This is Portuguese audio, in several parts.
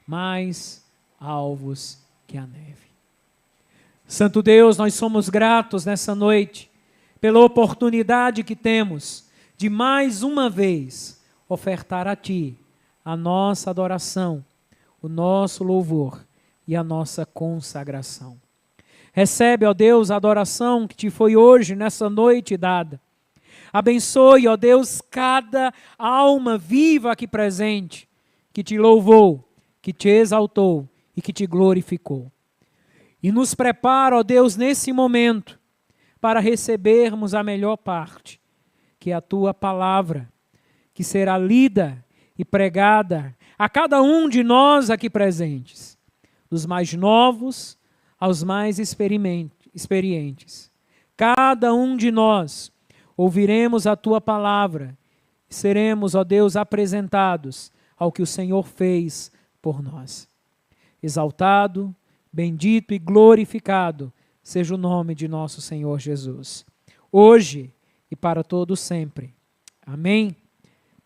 mais alvos que a neve. Santo Deus, nós somos gratos nessa noite pela oportunidade que temos de mais uma vez ofertar a Ti a nossa adoração, o nosso louvor e a nossa consagração. Recebe, ó Deus, a adoração que Te foi hoje, nessa noite dada. Abençoe, ó Deus, cada alma viva aqui presente, que Te louvou, que Te exaltou e que Te glorificou. E nos prepara, ó Deus, nesse momento, para recebermos a melhor parte, que é a Tua palavra, que será lida e pregada a cada um de nós aqui presentes, dos mais novos aos mais experientes. Cada um de nós ouviremos a Tua palavra e seremos, ó Deus, apresentados ao que o Senhor fez por nós. Exaltado, bendito e glorificado seja o nome de nosso Senhor Jesus, hoje e para todo sempre. Amém?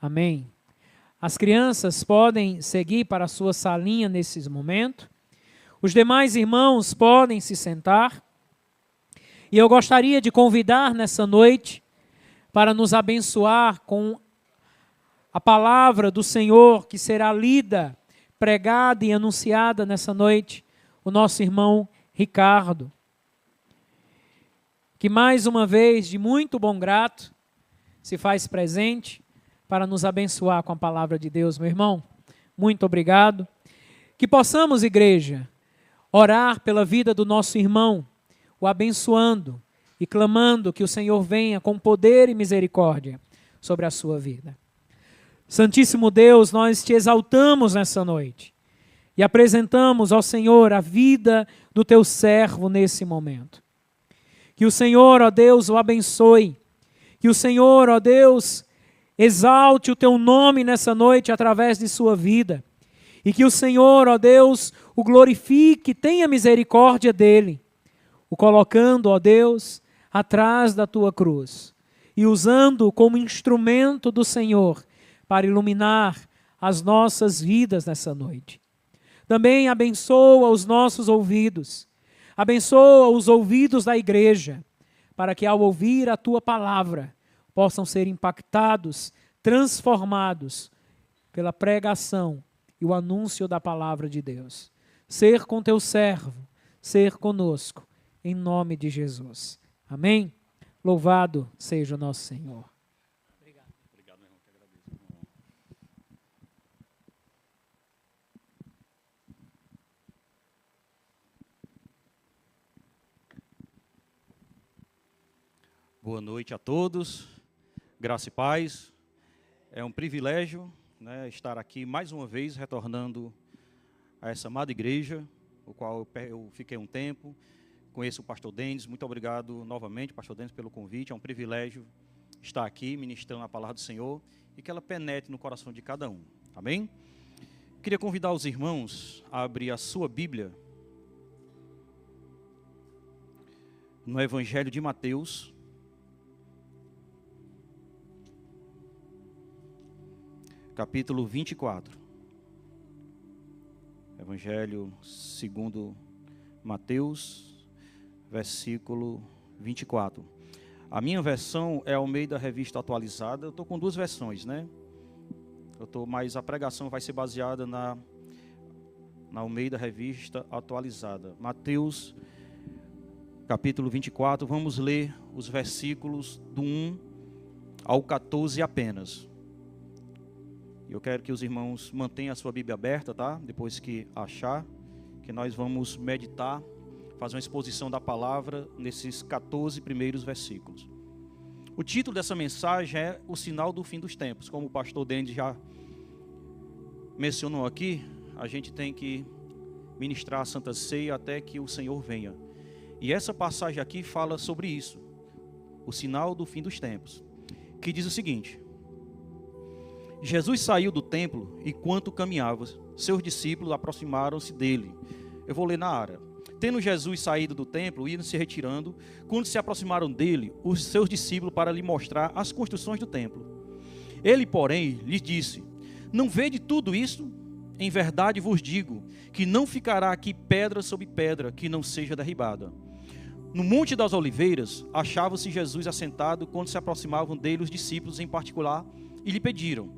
Amém. As crianças podem seguir para a sua salinha nesse momento. Os demais irmãos podem se sentar. E eu gostaria de convidar nessa noite para nos abençoar com a palavra do Senhor que será lida, pregada e anunciada nessa noite, o nosso irmão Ricardo, que mais uma vez, de muito bom grato, se faz presente para nos abençoar com a palavra de Deus, meu irmão. Muito obrigado. Que possamos, igreja, orar pela vida do nosso irmão, o abençoando e clamando que o Senhor venha com poder e misericórdia sobre a sua vida. Santíssimo Deus, nós Te exaltamos nessa noite e apresentamos ao Senhor a vida do Teu servo nesse momento. Que o Senhor, ó Deus, o abençoe. Que o Senhor, ó Deus, exalte o Teu nome nessa noite através de sua vida. E que o Senhor, ó Deus, o glorifique, tenha misericórdia dele, o colocando, ó Deus, atrás da Tua cruz e usando-o como instrumento do Senhor para iluminar as nossas vidas nessa noite. Também abençoa os nossos ouvidos, abençoa os ouvidos da igreja, para que ao ouvir a Tua palavra, possam ser impactados, transformados pela pregação e o anúncio da palavra de Deus. Ser com Teu servo, ser conosco, em nome de Jesus. Amém? Louvado seja o nosso Senhor. Obrigado. Obrigado, meu irmão, que agradeço. Boa noite a todos, graça e paz. É um privilégio, né, estar aqui mais uma vez, retornando a essa amada igreja, o qual eu fiquei um tempo. Conheço o pastor Denis, muito obrigado novamente, pastor Denis, pelo convite. É um privilégio estar aqui ministrando a palavra do Senhor e que ela penetre no coração de cada um. Amém? Queria convidar os irmãos a abrir a sua Bíblia no Evangelho de Mateus, capítulo 24. Evangelho segundo Mateus, versículo 24. A minha versão é Almeida Revista Atualizada. Eu estou com duas versões, né? Mas a pregação vai ser baseada na Almeida Revista Atualizada. Mateus, capítulo 24. Vamos ler os versículos do 1 ao 14 apenas. Eu quero que os irmãos mantenham a sua Bíblia aberta, tá? Depois que achar, que nós vamos meditar, fazer uma exposição da palavra nesses 14 primeiros versículos. O título dessa mensagem é O Sinal do Fim dos Tempos. Como o pastor Denis já mencionou aqui, a gente tem que ministrar a Santa Ceia até que o Senhor venha. E essa passagem aqui fala sobre isso, o sinal do fim dos tempos, que diz o seguinte: Jesus saiu do templo e, enquanto caminhava, seus discípulos aproximaram-se dele. Eu vou ler na área. Tendo Jesus saído do templo, iam se retirando, quando se aproximaram dele, os seus discípulos para lhe mostrar as construções do templo. Ele, porém, lhes disse: não vede tudo isso? em verdade vos digo, que não ficará aqui pedra sobre pedra que não seja derribada. No Monte das Oliveiras, achava-se Jesus assentado quando se aproximavam dele os discípulos em particular e lhe pediram: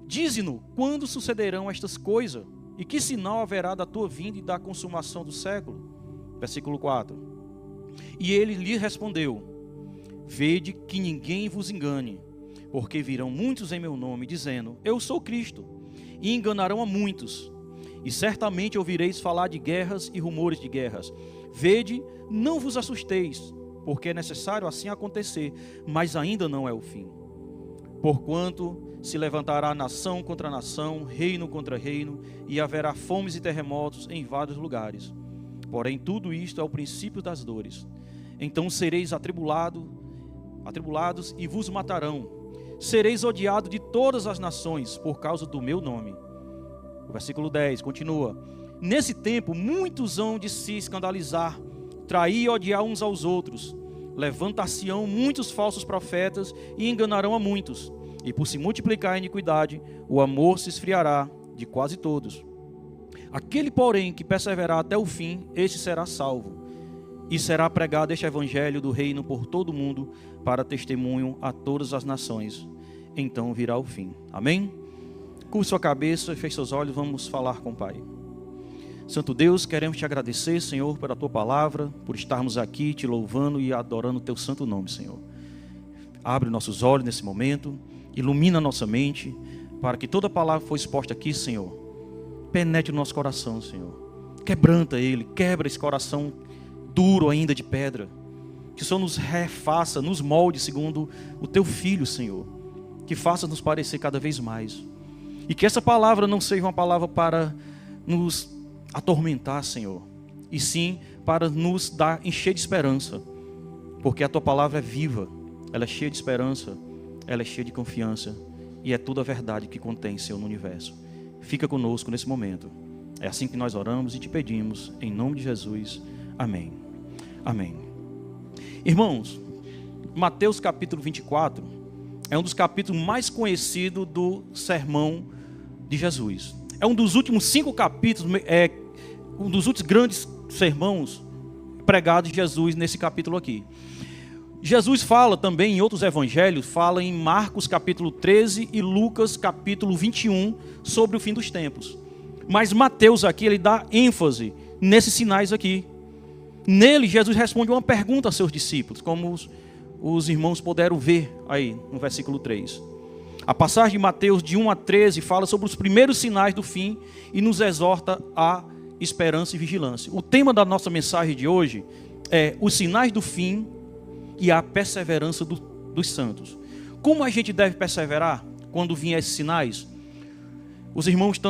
dize-nos, quando sucederão estas coisas? E que sinal haverá da tua vinda e da consumação do século? Versículo 4. E ele lhe respondeu: vede que ninguém vos engane, porque virão muitos em meu nome, dizendo: eu sou Cristo, e enganarão a muitos. E certamente ouvireis falar de guerras e rumores de guerras. Vede, não vos assusteis, porque é necessário assim acontecer, mas ainda não é o fim. Porquanto se levantará nação contra nação, reino contra reino, e haverá fomes e terremotos em vários lugares. Porém, tudo isto é o princípio das dores. Então sereis atribulados e vos matarão. Sereis odiados de todas as nações por causa do meu nome. O versículo 10 continua: nesse tempo muitos hão de se escandalizar, trair e odiar uns aos outros. Levantar-se-ão muitos falsos profetas e enganarão a muitos. E por se multiplicar a iniquidade, o amor se esfriará de quase todos. Aquele, porém, que perseverar até o fim, este será salvo. E será pregado este evangelho do reino por todo o mundo, para testemunho a todas as nações. Então virá o fim. Amém? Curve sua cabeça e feche seus olhos, vamos falar com o Pai. Santo Deus, queremos te agradecer, Senhor, pela tua palavra, por estarmos aqui te louvando e adorando o teu santo nome, Senhor. Abre nossos olhos nesse momento, ilumina nossa mente, para que toda palavra que for exposta aqui, Senhor, penetre no nosso coração, Senhor. Quebranta ele, quebra esse coração duro ainda de pedra. Que o Senhor nos refaça, nos molde segundo o teu Filho, Senhor. Que faça nos parecer cada vez mais. E que essa palavra não seja uma palavra para nos atormentar, Senhor, e sim para nos encher de esperança, porque a tua palavra é viva, ela é cheia de esperança, ela é cheia de confiança, e é toda a verdade que contém, Senhor, no universo. Fica conosco nesse momento. É assim que nós oramos e te pedimos, em nome de Jesus. Amém. Amém. Irmãos, Mateus capítulo 24 é um dos capítulos mais conhecidos do sermão de Jesus. É um dos últimos 5 capítulos, um dos últimos grandes sermões pregados de Jesus nesse capítulo aqui. Jesus fala também em outros evangelhos, fala em Marcos capítulo 13 e Lucas capítulo 21 sobre o fim dos tempos. Mas Mateus aqui, ele dá ênfase nesses sinais aqui. Nele, Jesus responde uma pergunta a seus discípulos, como os irmãos puderam ver aí no versículo 3. A passagem de Mateus de 1 a 13 fala sobre os primeiros sinais do fim e nos exorta a esperança e vigilância. O tema da nossa mensagem de hoje é os sinais do fim e a perseverança dos santos. Como a gente deve perseverar quando vier esses sinais? Os irmãos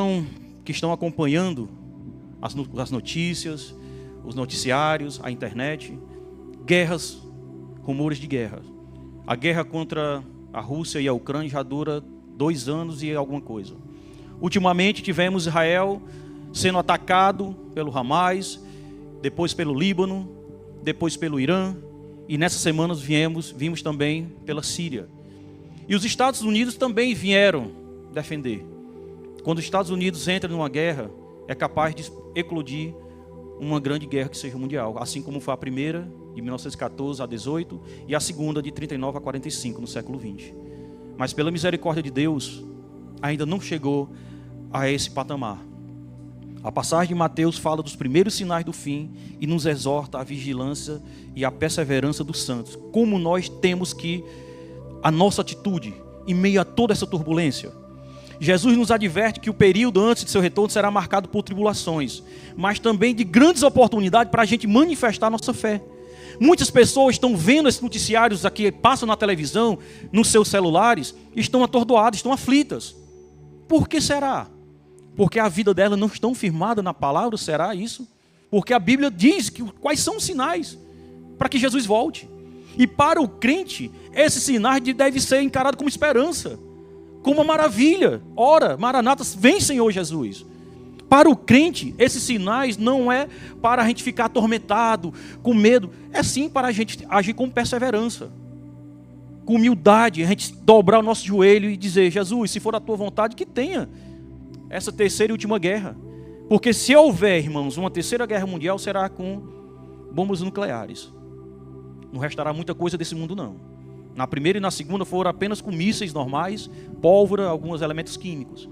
que estão acompanhando as notícias, os noticiários, a internet, guerras, rumores de guerra. A guerra contra a Rússia e a Ucrânia já dura 2 anos e alguma coisa. Ultimamente tivemos Israel sendo atacado pelo Hamas, depois pelo Líbano, depois pelo Irã, e nessas semanas vimos também pela Síria. E os Estados Unidos também vieram defender. Quando os Estados Unidos entram numa guerra, é capaz de eclodir uma grande guerra que seja mundial, assim como foi a primeira, de 1914 a 18, e a segunda, de 39 a 45, no século 20. Mas pela misericórdia de Deus, ainda não chegou a esse patamar. A passagem de Mateus fala dos primeiros sinais do fim e nos exorta à vigilância e à perseverança dos santos. Como nós temos que, a nossa atitude, em meio a toda essa turbulência. Jesus nos adverte que o período antes de seu retorno será marcado por tribulações, mas também de grandes oportunidades para a gente manifestar nossa fé. Muitas pessoas estão vendo esses noticiários aqui, passam na televisão, nos seus celulares, estão atordoadas, estão aflitas. Por que será? Porque a vida delas não está firmada na palavra, será isso? Porque a Bíblia diz quais são os sinais para que Jesus volte. E para o crente, esses sinais devem ser encarados como esperança, como uma maravilha. Ora, Maranata, vem Senhor Jesus. Para o crente, esses sinais não é para a gente ficar atormentado, com medo. É sim para a gente agir com perseverança, com humildade, a gente dobrar o nosso joelho e dizer: Jesus, se for a tua vontade, que tenha. essa terceira e última guerra. Porque se houver, irmãos, uma terceira guerra mundial, será com bombas nucleares. Não restará muita coisa desse mundo, não. Na primeira e na segunda foram apenas com mísseis normais, pólvora, alguns elementos químicos.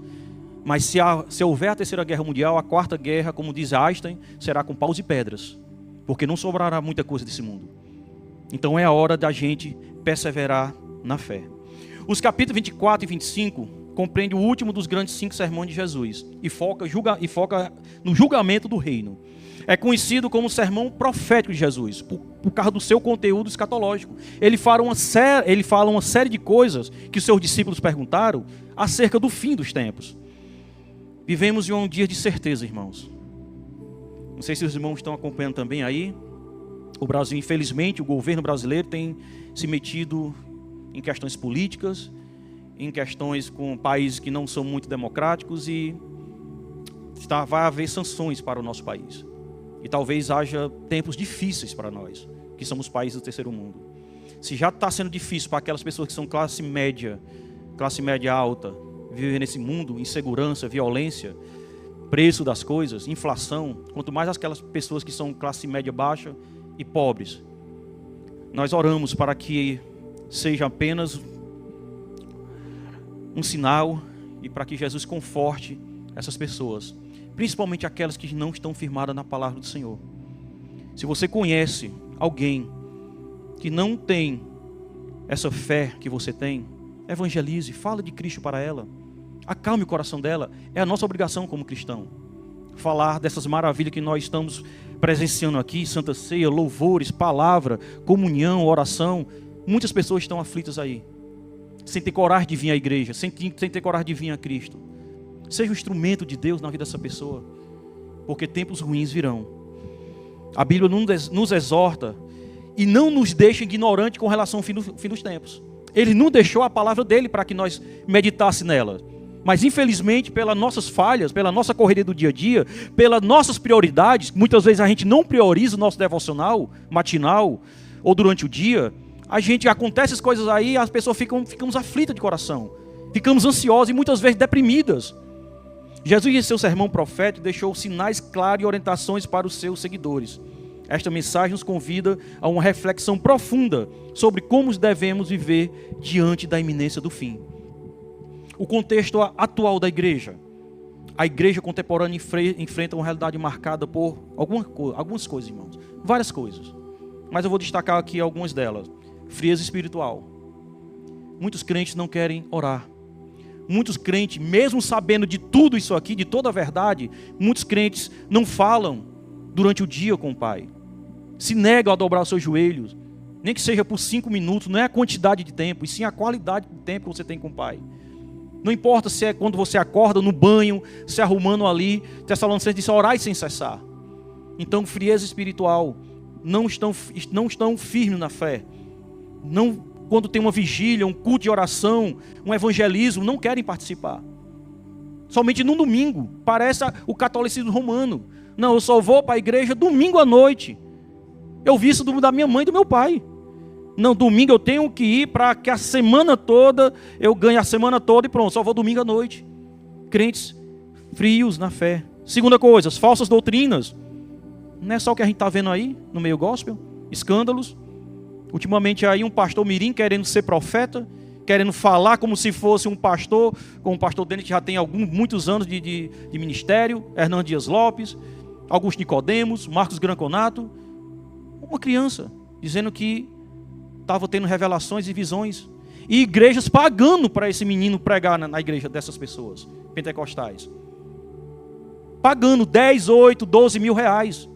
Mas se houver a terceira guerra mundial, a quarta guerra, como diz Einstein, será com paus e pedras. Porque não sobrará muita coisa desse mundo. Então é a hora da gente perseverar na fé. Os capítulos 24 e 25 compreendem o último dos grandes 5 sermões de Jesus. E foca no julgamento do reino. É conhecido como o sermão profético de Jesus, por causa do seu conteúdo escatológico. Ele fala uma série de coisas que os seus discípulos perguntaram acerca do fim dos tempos. Vivemos em um dia de certeza, irmãos. Não sei se os irmãos estão acompanhando também aí. O Brasil, infelizmente, o governo brasileiro tem se metido em questões políticas, em questões com países que não são muito democráticos e vai haver sanções para o nosso país. E talvez haja tempos difíceis para nós, que somos países do terceiro mundo. Se já está sendo difícil para aquelas pessoas que são classe média alta, viver nesse mundo, insegurança, violência, preço das coisas, inflação, quanto mais aquelas pessoas que são classe média baixa e pobres. Nós oramos para que seja apenas um sinal e para que Jesus conforte essas pessoas, principalmente aquelas que não estão firmadas na palavra do Senhor. Se você conhece alguém que não tem essa fé que você tem, evangelize, fala de Cristo para ela, acalme o coração dela. É a nossa obrigação como cristão falar dessas maravilhas que nós estamos presenciando aqui, Santa Ceia, louvores, palavra, comunhão, oração. Muitas pessoas estão aflitas aí, sem ter coragem de vir à igreja, sem ter coragem de vir a Cristo. Seja um instrumento de Deus na vida dessa pessoa, porque tempos ruins virão. A Bíblia nos exorta e não nos deixa ignorantes com relação ao fim dos tempos. Ele não deixou a palavra dele para que nós meditássemos nela. Mas infelizmente, pelas nossas falhas, pela nossa correria do dia a dia, pelas nossas prioridades, muitas vezes a gente não prioriza o nosso devocional matinal ou durante o dia. Acontece as coisas aí, as pessoas ficamos aflitas de coração, ficamos ansiosas e muitas vezes deprimidas. Jesus, em seu sermão profético, deixou sinais claros e orientações para os seus seguidores. Esta mensagem nos convida a uma reflexão profunda sobre como devemos viver diante da iminência do fim. O contexto atual da igreja. A igreja contemporânea enfrenta uma realidade marcada por algumas coisas, irmãos. Várias coisas. Mas eu vou destacar aqui algumas delas. Frieza espiritual. Muitos crentes não querem orar. Muitos crentes, mesmo sabendo de tudo isso aqui, de toda a verdade, muitos crentes não falam durante o dia com o Pai. Se negam a dobrar os seus joelhos, nem que seja por 5 minutos, não é a quantidade de tempo, e sim a qualidade do tempo que você tem com o Pai. Não importa se é quando você acorda, no banho, se arrumando ali, Tessalonicenses diz orai sem cessar. Então, frieza espiritual, não estão firmes na fé. Não, quando tem uma vigília, um culto de oração, um evangelismo, não querem participar. Somente no domingo, parece o catolicismo romano. Não, eu só vou para a igreja domingo à noite. Eu vi isso da minha mãe e do meu pai. Não, domingo eu tenho que ir para que a semana toda, eu ganhe a semana toda e pronto, só vou domingo à noite. Crentes frios na fé. Segunda coisa, as falsas doutrinas. Não é só o que a gente está vendo aí, no meio gospel. Escândalos. Ultimamente aí um pastor mirim querendo ser profeta, querendo falar como se fosse um pastor, como o pastor Denis que já tem muitos anos de ministério, Hernando Dias Lopes, Augusto Nicodemos, Marcos Granconato. Uma criança dizendo que estava tendo revelações e visões. E igrejas pagando para esse menino pregar na igreja dessas pessoas, pentecostais. Pagando 10, 8, 12 mil reais.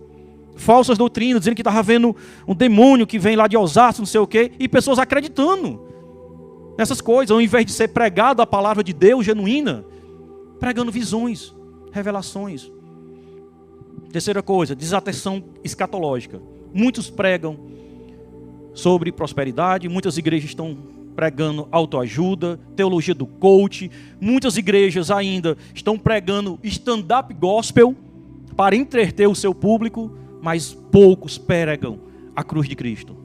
Falsas doutrinas, dizendo que estava vendo um demônio que vem lá de Osasco, não sei o quê. E pessoas acreditando nessas coisas. Ao invés de ser pregado a palavra de Deus genuína, pregando visões, revelações. Terceira coisa, desatenção escatológica. Muitos pregam sobre prosperidade, muitas igrejas estão pregando autoajuda, teologia do coach, muitas igrejas ainda estão pregando stand-up gospel para entreter o seu público, mas poucos pregam a cruz de Cristo.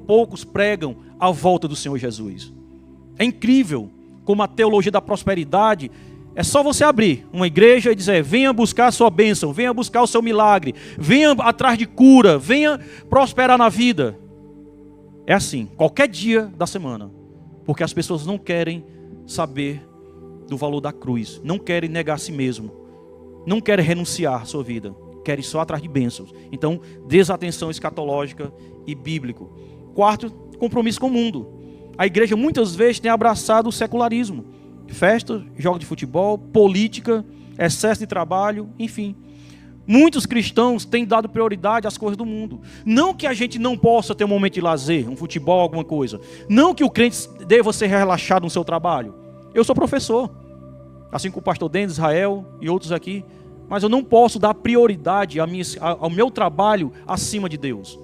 Poucos pregam a volta do Senhor Jesus. É incrível como a teologia da prosperidade É só você abrir uma igreja e dizer: venha buscar a sua bênção, venha buscar o seu milagre, venha atrás de cura, venha prosperar na vida. É assim, qualquer dia da semana. Porque as pessoas não querem saber do valor da cruz, não querem negar a si mesmo, não querem renunciar à sua vida, querem só atrás de bênçãos. Então, desatenção escatológica e bíblico. Quarto, compromisso com o mundo. A igreja muitas vezes tem abraçado o secularismo. Festa, jogo de futebol, política, excesso de trabalho, enfim. Muitos cristãos têm dado prioridade às coisas do mundo. Não que a gente não possa ter um momento de lazer, um futebol, alguma coisa. Não que o crente deva ser relaxado no seu trabalho. Eu sou professor, assim como o pastor Denis, Israel e outros aqui. Mas eu não posso dar prioridade ao meu trabalho acima de Deus.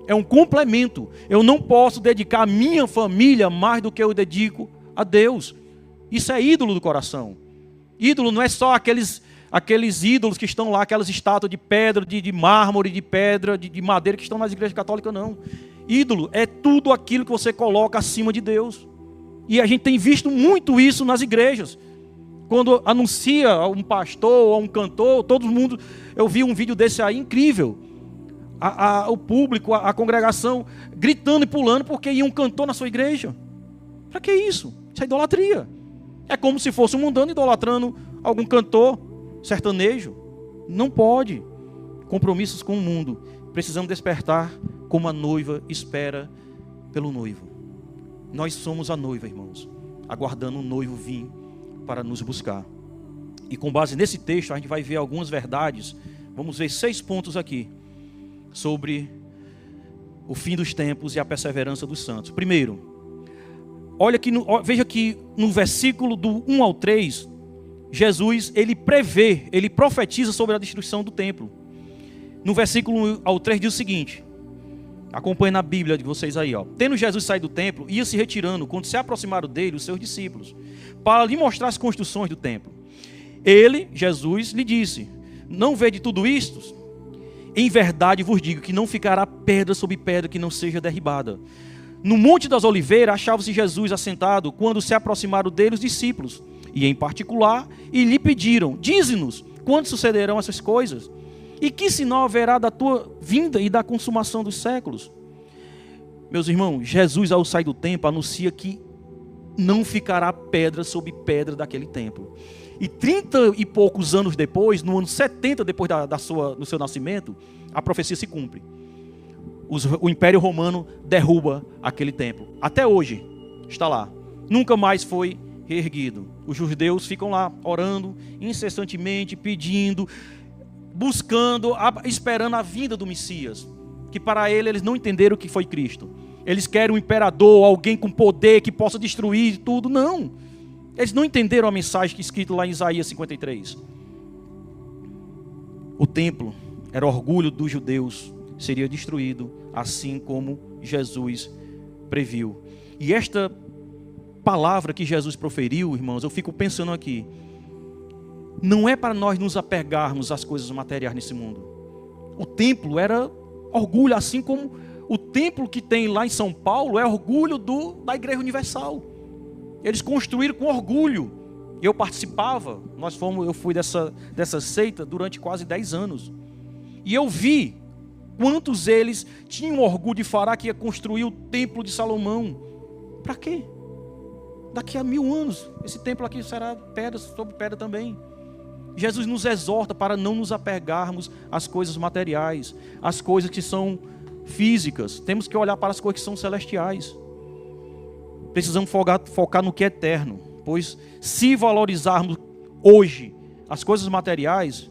É um complemento. Eu não posso dedicar a minha família mais do que eu dedico a Deus. Isso é ídolo do coração. Ídolo não é só aqueles ídolos que estão lá, aquelas estátuas de pedra, de mármore, de pedra, de madeira que estão nas igrejas católicas, não. Ídolo é tudo aquilo que você coloca acima de Deus. E a gente tem visto muito isso nas igrejas. Quando anuncia a um pastor ou a um cantor, todo mundo... Eu vi um vídeo desse aí, incrível. O público, a congregação, gritando e pulando porque ia um cantor na sua igreja. Para que isso? Isso é idolatria. É como se fosse um mundano idolatrando algum cantor sertanejo. Não pode. Compromissos com o mundo. Precisamos despertar como a noiva espera pelo noivo. Nós somos a noiva, irmãos, aguardando o noivo vir para nos buscar. E com base nesse texto a gente vai ver algumas verdades. Vamos ver 6 pontos aqui sobre o fim dos tempos e a perseverança dos santos. Primeiro, veja que no versículo do 1 ao 3, Jesus, ele profetiza sobre a destruição do templo. No versículo 1 ao 3 diz o seguinte, acompanhe na Bíblia de vocês aí, ó. Tendo Jesus saído do templo, ia se retirando, quando se aproximaram dele os seus discípulos, para lhe mostrar as construções do templo. Ele, Jesus, lhe disse: não vede tudo isto? Em verdade vos digo que não ficará pedra sobre pedra que não seja derribada. No Monte das Oliveiras achava-se Jesus assentado quando se aproximaram dele os discípulos, e em particular, e lhe pediram: dize-nos, quando sucederão essas coisas? E que sinal haverá da tua vinda e da consumação dos séculos? Meus irmãos, Jesus, ao sair do templo, anuncia que não ficará pedra sobre pedra daquele templo. E 30 e poucos anos depois, no ano 70 depois do seu nascimento, a profecia se cumpre. O Império Romano derruba aquele templo. Até hoje está lá. Nunca mais foi reerguido. Os judeus ficam lá orando incessantemente, pedindo, buscando, esperando a vinda do Messias. Que para eles não entenderam o que foi Cristo. Eles querem um imperador, alguém com poder que possa destruir tudo. Não. Eles não entenderam a mensagem que é escrita lá em Isaías 53. O templo era orgulho dos judeus, seria destruído, assim como Jesus previu. E esta palavra que Jesus proferiu, irmãos, eu fico pensando aqui, não é para nós nos apegarmos às coisas materiais nesse mundo. O templo era orgulho, assim como o templo que tem lá em São Paulo é orgulho da Igreja Universal. Eles construíram com orgulho. Eu participava, eu fui dessa seita durante quase 10 anos. E eu vi quantos eles tinham orgulho de falar que ia construir o templo de Salomão. Para quê? Daqui a 1000 anos, esse templo aqui será pedra sobre pedra também. Jesus nos exorta para não nos apegarmos às coisas materiais, às coisas que são físicas. Temos que olhar para as coisas que são celestiais. Precisamos focar no que é eterno, pois se valorizarmos hoje as coisas materiais,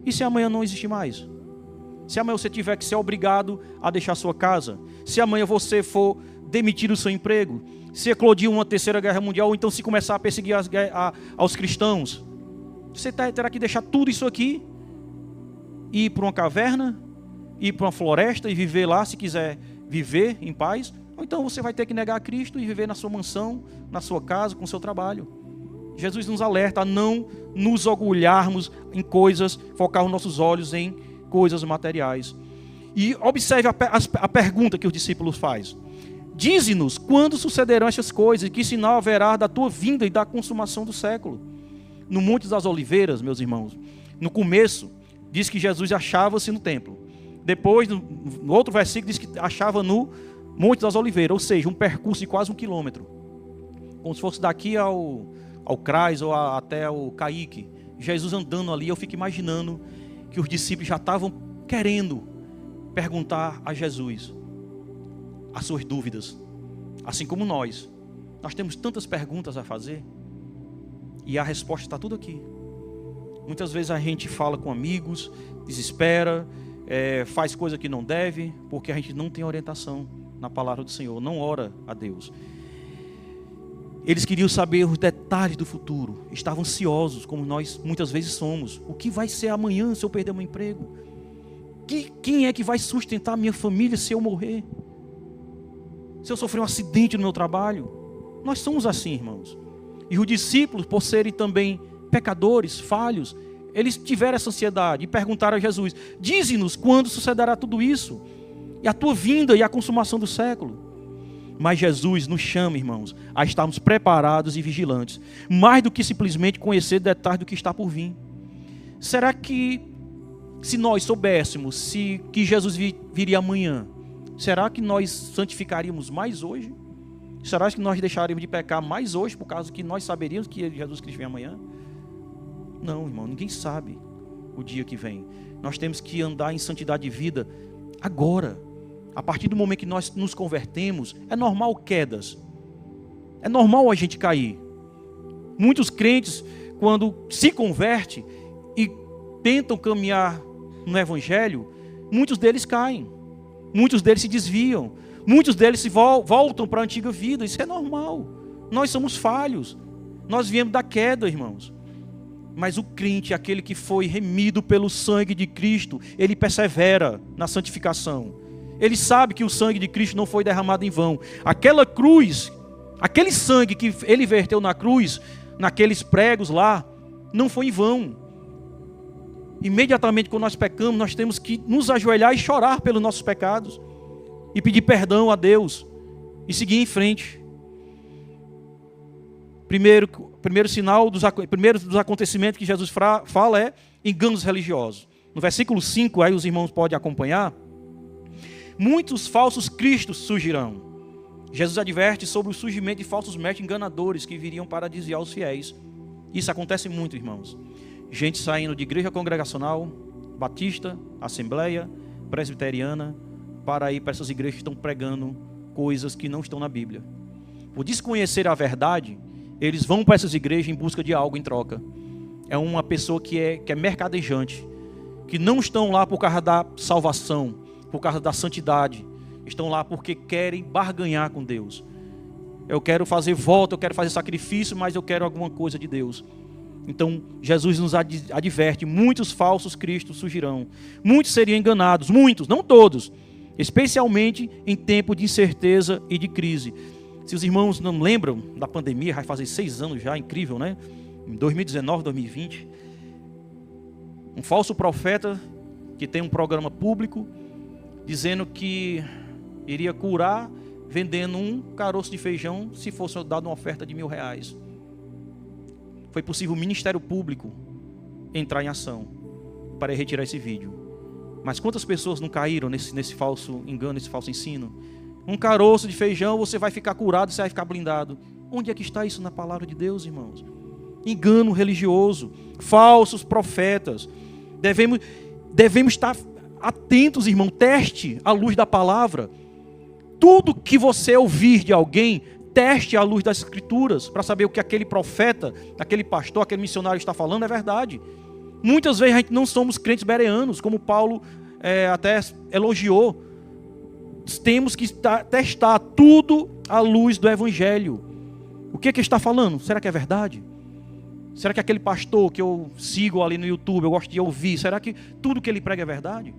e se amanhã não existir mais? Se amanhã você tiver que ser obrigado a deixar sua casa, se amanhã você for demitir o seu emprego, se eclodir uma terceira guerra mundial, ou então se começar a perseguir aos cristãos, você terá que deixar tudo isso aqui, ir para uma caverna, ir para uma floresta e viver lá, se quiser viver em paz. Ou então você vai ter que negar a Cristo e viver na sua mansão, na sua casa, com o seu trabalho. Jesus nos alerta a não nos orgulharmos em coisas, focar os nossos olhos em coisas materiais. E observe a pergunta que os discípulos fazem. Dize-nos quando sucederão estas coisas, e que sinal haverá da tua vinda e da consumação do século. no Monte das Oliveiras, meus irmãos, no começo, diz que Jesus achava-se no templo. Depois, no outro versículo, diz que achava no Monte das Oliveiras, ou seja, um percurso de quase 1 quilômetro. Como se fosse daqui ao Crais ou até o Caique. Jesus andando ali, eu fico imaginando que os discípulos já estavam querendo perguntar a Jesus as suas dúvidas. Assim como nós temos tantas perguntas a fazer e a resposta está tudo aqui. Muitas vezes a gente fala com amigos, desespera, faz coisa que não deve, porque a gente não tem orientação na palavra do Senhor, não ora a Deus. Eles queriam saber os detalhes do futuro, estavam ansiosos, como nós muitas vezes somos. O que vai ser amanhã se eu perder meu emprego? Quem é que vai sustentar minha família se eu morrer? Se eu sofrer um acidente no meu trabalho? Nós somos assim, irmãos. E os discípulos, por serem também pecadores, falhos, eles tiveram essa ansiedade e perguntaram a Jesus: dize-nos quando sucederá tudo isso, e a tua vinda e a consumação do século. Mas Jesus nos chama, irmãos, a estarmos preparados e vigilantes, mais do que simplesmente conhecer detalhes do que está por vir. Será que, se nós soubéssemos que Jesus viria amanhã, será que nós santificaríamos mais hoje? Será que nós deixaríamos de pecar mais hoje, por causa que nós saberíamos que Jesus Cristo vem amanhã? Não, irmão, ninguém sabe o dia que vem. Nós temos que andar em santidade de vida agora. A partir do momento que nós nos convertemos, é normal quedas. É normal a gente cair. Muitos crentes, quando se convertem e tentam caminhar no Evangelho, muitos deles caem. Muitos deles se desviam. Muitos deles se voltam para a antiga vida. Isso é normal. Nós somos falhos. Nós viemos da queda, irmãos. Mas o crente, aquele que foi remido pelo sangue de Cristo, ele persevera na santificação. Ele sabe que o sangue de Cristo não foi derramado em vão. Aquela cruz, aquele sangue que ele verteu na cruz, naqueles pregos lá, não foi em vão. Imediatamente quando nós pecamos, nós temos que nos ajoelhar e chorar pelos nossos pecados. E pedir perdão a Deus. E seguir em frente. Primeiro sinal, primeiro dos acontecimentos que Jesus fala é enganos religiosos. No versículo 5, aí os irmãos podem acompanhar. Muitos falsos cristos surgirão. Jesus adverte sobre o surgimento de falsos mestres enganadores que viriam para desviar os fiéis. Isso acontece muito, irmãos. Gente saindo de igreja congregacional, batista, assembleia, presbiteriana, para ir para essas igrejas que estão pregando coisas que não estão na Bíblia. Por desconhecer a verdade, eles vão para essas igrejas em busca de algo em troca. É uma pessoa que é mercadejante, que não estão lá por causa da salvação, por causa da santidade, estão lá porque querem barganhar com Deus. Eu quero fazer voto, eu quero fazer sacrifício, mas eu quero alguma coisa de Deus. Então Jesus nos adverte: muitos falsos cristos surgirão, muitos seriam enganados, muitos, não todos, especialmente em tempo de incerteza e de crise. Se os irmãos não lembram da pandemia, vai fazer 6 anos já, incrível, né? Em 2019, 2020, um falso profeta que tem um programa público dizendo que iria curar vendendo um caroço de feijão se fosse dado uma oferta de R$1.000. Foi possível o Ministério Público entrar em ação para retirar esse vídeo. Mas quantas pessoas não caíram nesse falso engano, nesse falso ensino? Um caroço de feijão, você vai ficar curado, você vai ficar blindado. Onde é que está isso na palavra de Deus, irmãos? Engano religioso, falsos profetas. Devemos estar atentos, irmão. Teste à luz da palavra. Tudo que você ouvir de alguém, teste à luz das Escrituras, para saber o que aquele profeta, aquele pastor, aquele missionário está falando é verdade. Muitas vezes a gente não somos crentes bereanos, como Paulo até elogiou. Temos que testar tudo à luz do Evangelho. O que está falando? Será que é verdade? Será que aquele pastor que eu sigo ali no YouTube, eu gosto de ouvir, será que tudo que ele prega é verdade?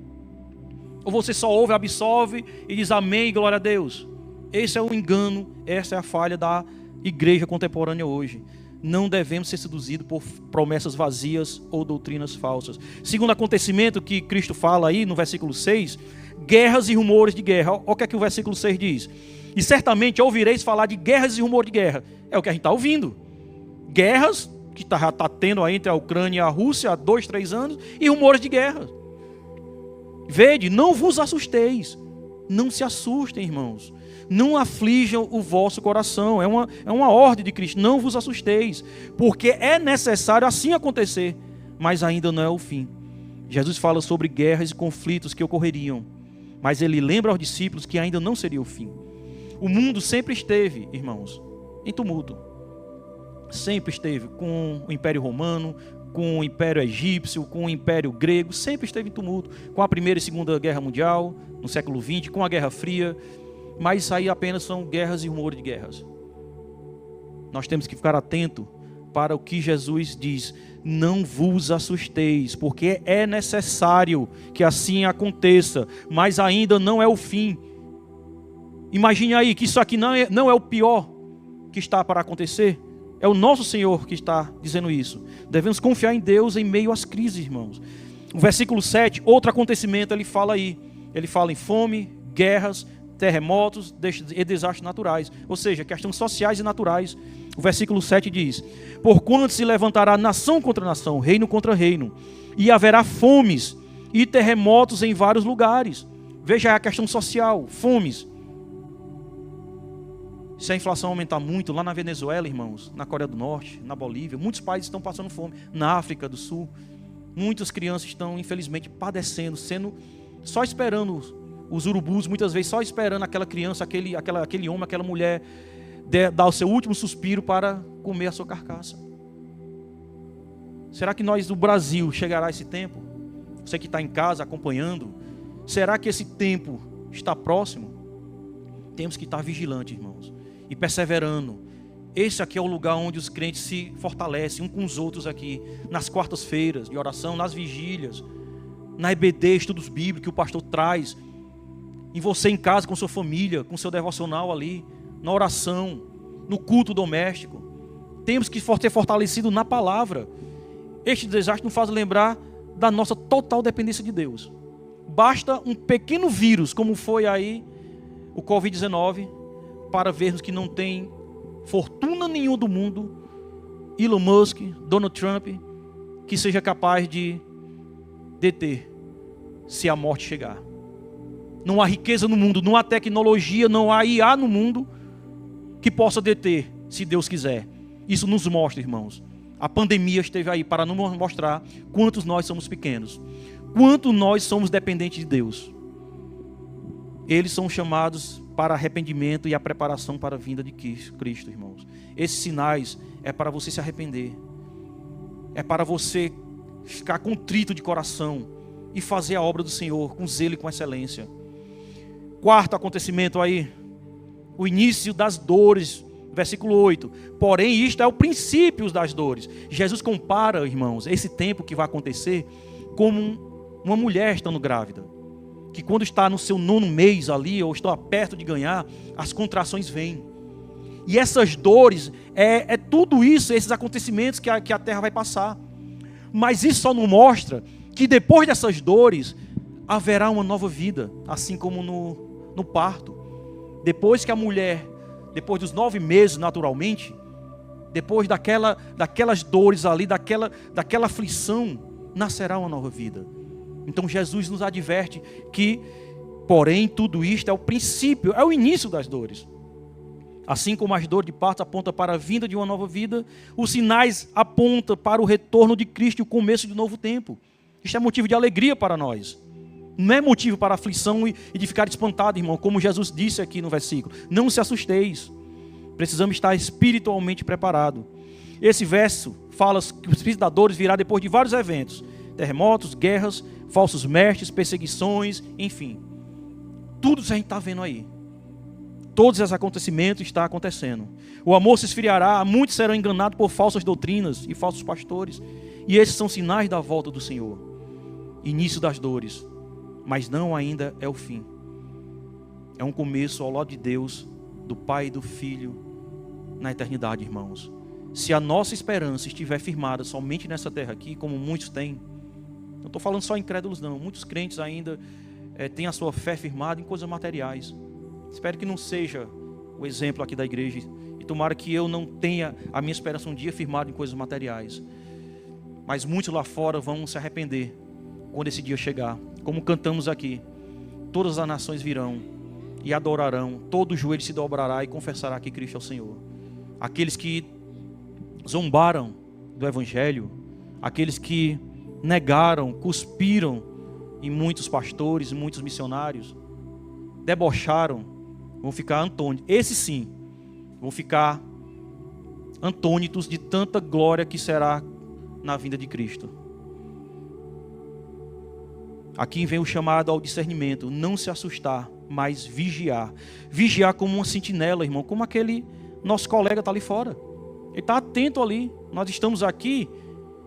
Ou você só ouve, absorve e diz amém, glória a Deus? Esse é o engano, essa é a falha da igreja contemporânea hoje. Não devemos ser seduzidos por promessas vazias ou doutrinas falsas. Segundo acontecimento que Cristo fala aí no versículo 6, guerras e rumores de guerra. Olha o que é que o versículo 6 diz. E certamente ouvireis falar de guerras e rumores de guerra. É o que a gente está ouvindo. Guerras que já está tendo aí entre a Ucrânia e a Rússia há 2, 3 anos, e rumores de guerra. Vede, não vos assusteis. Não se assustem, irmãos. Não aflijam o vosso coração. É uma ordem de Cristo. Não vos assusteis, porque é necessário assim acontecer, mas ainda não é o fim. Jesus fala sobre guerras e conflitos que ocorreriam, mas ele lembra aos discípulos que ainda não seria o fim. O mundo sempre esteve, irmãos, em tumulto. Sempre esteve com o Império Romano, com o Império Egípcio, com o Império Grego, sempre esteve em tumulto, com a Primeira e Segunda Guerra Mundial, no século XX, com a Guerra Fria, mas isso aí apenas são guerras e rumores de guerras. Nós temos que ficar atento para o que Jesus diz: não vos assusteis, porque é necessário que assim aconteça, mas ainda não é o fim. Imagine aí que isso aqui não é o pior que está para acontecer. É o nosso Senhor que está dizendo isso. Devemos confiar em Deus em meio às crises, irmãos. O versículo 7, outro acontecimento, ele fala aí. Ele fala em fome, guerras, terremotos e desastres naturais. Ou seja, questões sociais e naturais. O versículo 7 diz: porquanto se levantará nação contra nação, reino contra reino, e haverá fomes e terremotos em vários lugares. Veja aí a questão social, fomes. Se a inflação aumentar muito, lá na Venezuela, irmãos, na Coreia do Norte, na Bolívia, muitos países estão passando fome. Na África do Sul, muitas crianças estão, infelizmente, padecendo, só esperando, os urubus, muitas vezes, só esperando aquela criança, aquele homem, aquela mulher, dar o seu último suspiro para comer a sua carcaça. Será que nós, do Brasil, chegará esse tempo? Você que está em casa acompanhando, será que esse tempo está próximo? Temos que estar vigilantes, irmãos, e perseverando. Esse aqui é o lugar onde os crentes se fortalecem, uns com os outros aqui, nas quartas-feiras de oração, nas vigílias, na EBD, estudos bíblicos que o pastor traz, em você em casa, com sua família, com seu devocional ali, na oração, no culto doméstico. Temos que ser fortalecidos na palavra. Este desastre nos faz lembrar da nossa total dependência de Deus. Basta um pequeno vírus, como foi aí o Covid-19, para vermos que não tem fortuna nenhuma do mundo, Elon Musk, Donald Trump, que seja capaz de deter se a morte chegar. Não há riqueza no mundo, não há tecnologia, não há IA no mundo que possa deter, se Deus quiser. Isso nos mostra, irmãos. A pandemia esteve aí para nos mostrar quantos nós somos pequenos, quanto nós somos dependentes de Deus. Eles são chamados para arrependimento e a preparação para a vinda de Cristo, irmãos. Esses sinais é para você se arrepender. É para você ficar contrito de coração e fazer a obra do Senhor com zelo e com excelência. Quarto acontecimento aí, o início das dores, versículo 8. Porém, isto é o princípio das dores. Jesus compara, irmãos, esse tempo que vai acontecer como uma mulher estando grávida, que quando está no seu 9º mês ali, ou está perto de ganhar, as contrações vêm. E essas dores, é tudo isso, esses acontecimentos que a terra vai passar. Mas isso só nos mostra que depois dessas dores, haverá uma nova vida, assim como no parto. Depois que a mulher, depois dos 9 meses naturalmente, depois daquelas dores ali, daquela aflição, nascerá uma nova vida. Então Jesus nos adverte que, porém, tudo isto é o princípio, é o início das dores. Assim como as dores de parto apontam para a vinda de uma nova vida, os sinais apontam para o retorno de Cristo e o começo de um novo tempo. Isto é motivo de alegria para nós. Não é motivo para aflição e de ficar espantado, irmão, como Jesus disse aqui no versículo. Não se assusteis. Precisamos estar espiritualmente preparados. Esse verso fala que o espírito da dores virá depois de vários eventos. Terremotos, guerras, falsos mestres, perseguições, enfim. Tudo isso a gente está vendo aí. Todos esses acontecimentos estão acontecendo. O amor se esfriará, muitos serão enganados por falsas doutrinas e falsos pastores. E esses são sinais da volta do Senhor. Início das dores, mas não ainda é o fim. É um começo ao lado de Deus, do Pai e do Filho, na eternidade, irmãos. Se a nossa esperança estiver firmada somente nessa terra aqui, como muitos têm, não estou falando só incrédulos não, muitos crentes ainda têm a sua fé firmada em coisas materiais. Espero que não seja o exemplo aqui da igreja e E tomara que eu não tenha a minha esperança um dia firmada em coisas materiais. Mas muitos lá fora vão se arrepender quando esse dia chegar. Como cantamos aqui, todas as nações virão e adorarão, todo joelho se dobrará e confessará que Cristo é o Senhor. Aqueles que zombaram do Evangelho, aqueles que negaram, cuspiram em muitos pastores, em muitos missionários, debocharam, vão ficar antônitos. Esses sim, vão ficar antônitos de tanta glória que será na vinda de Cristo. Aqui vem o chamado ao discernimento, não se assustar, mas vigiar. Vigiar como uma sentinela, irmão, como aquele nosso colega está ali fora. Ele está atento ali. Nós estamos aqui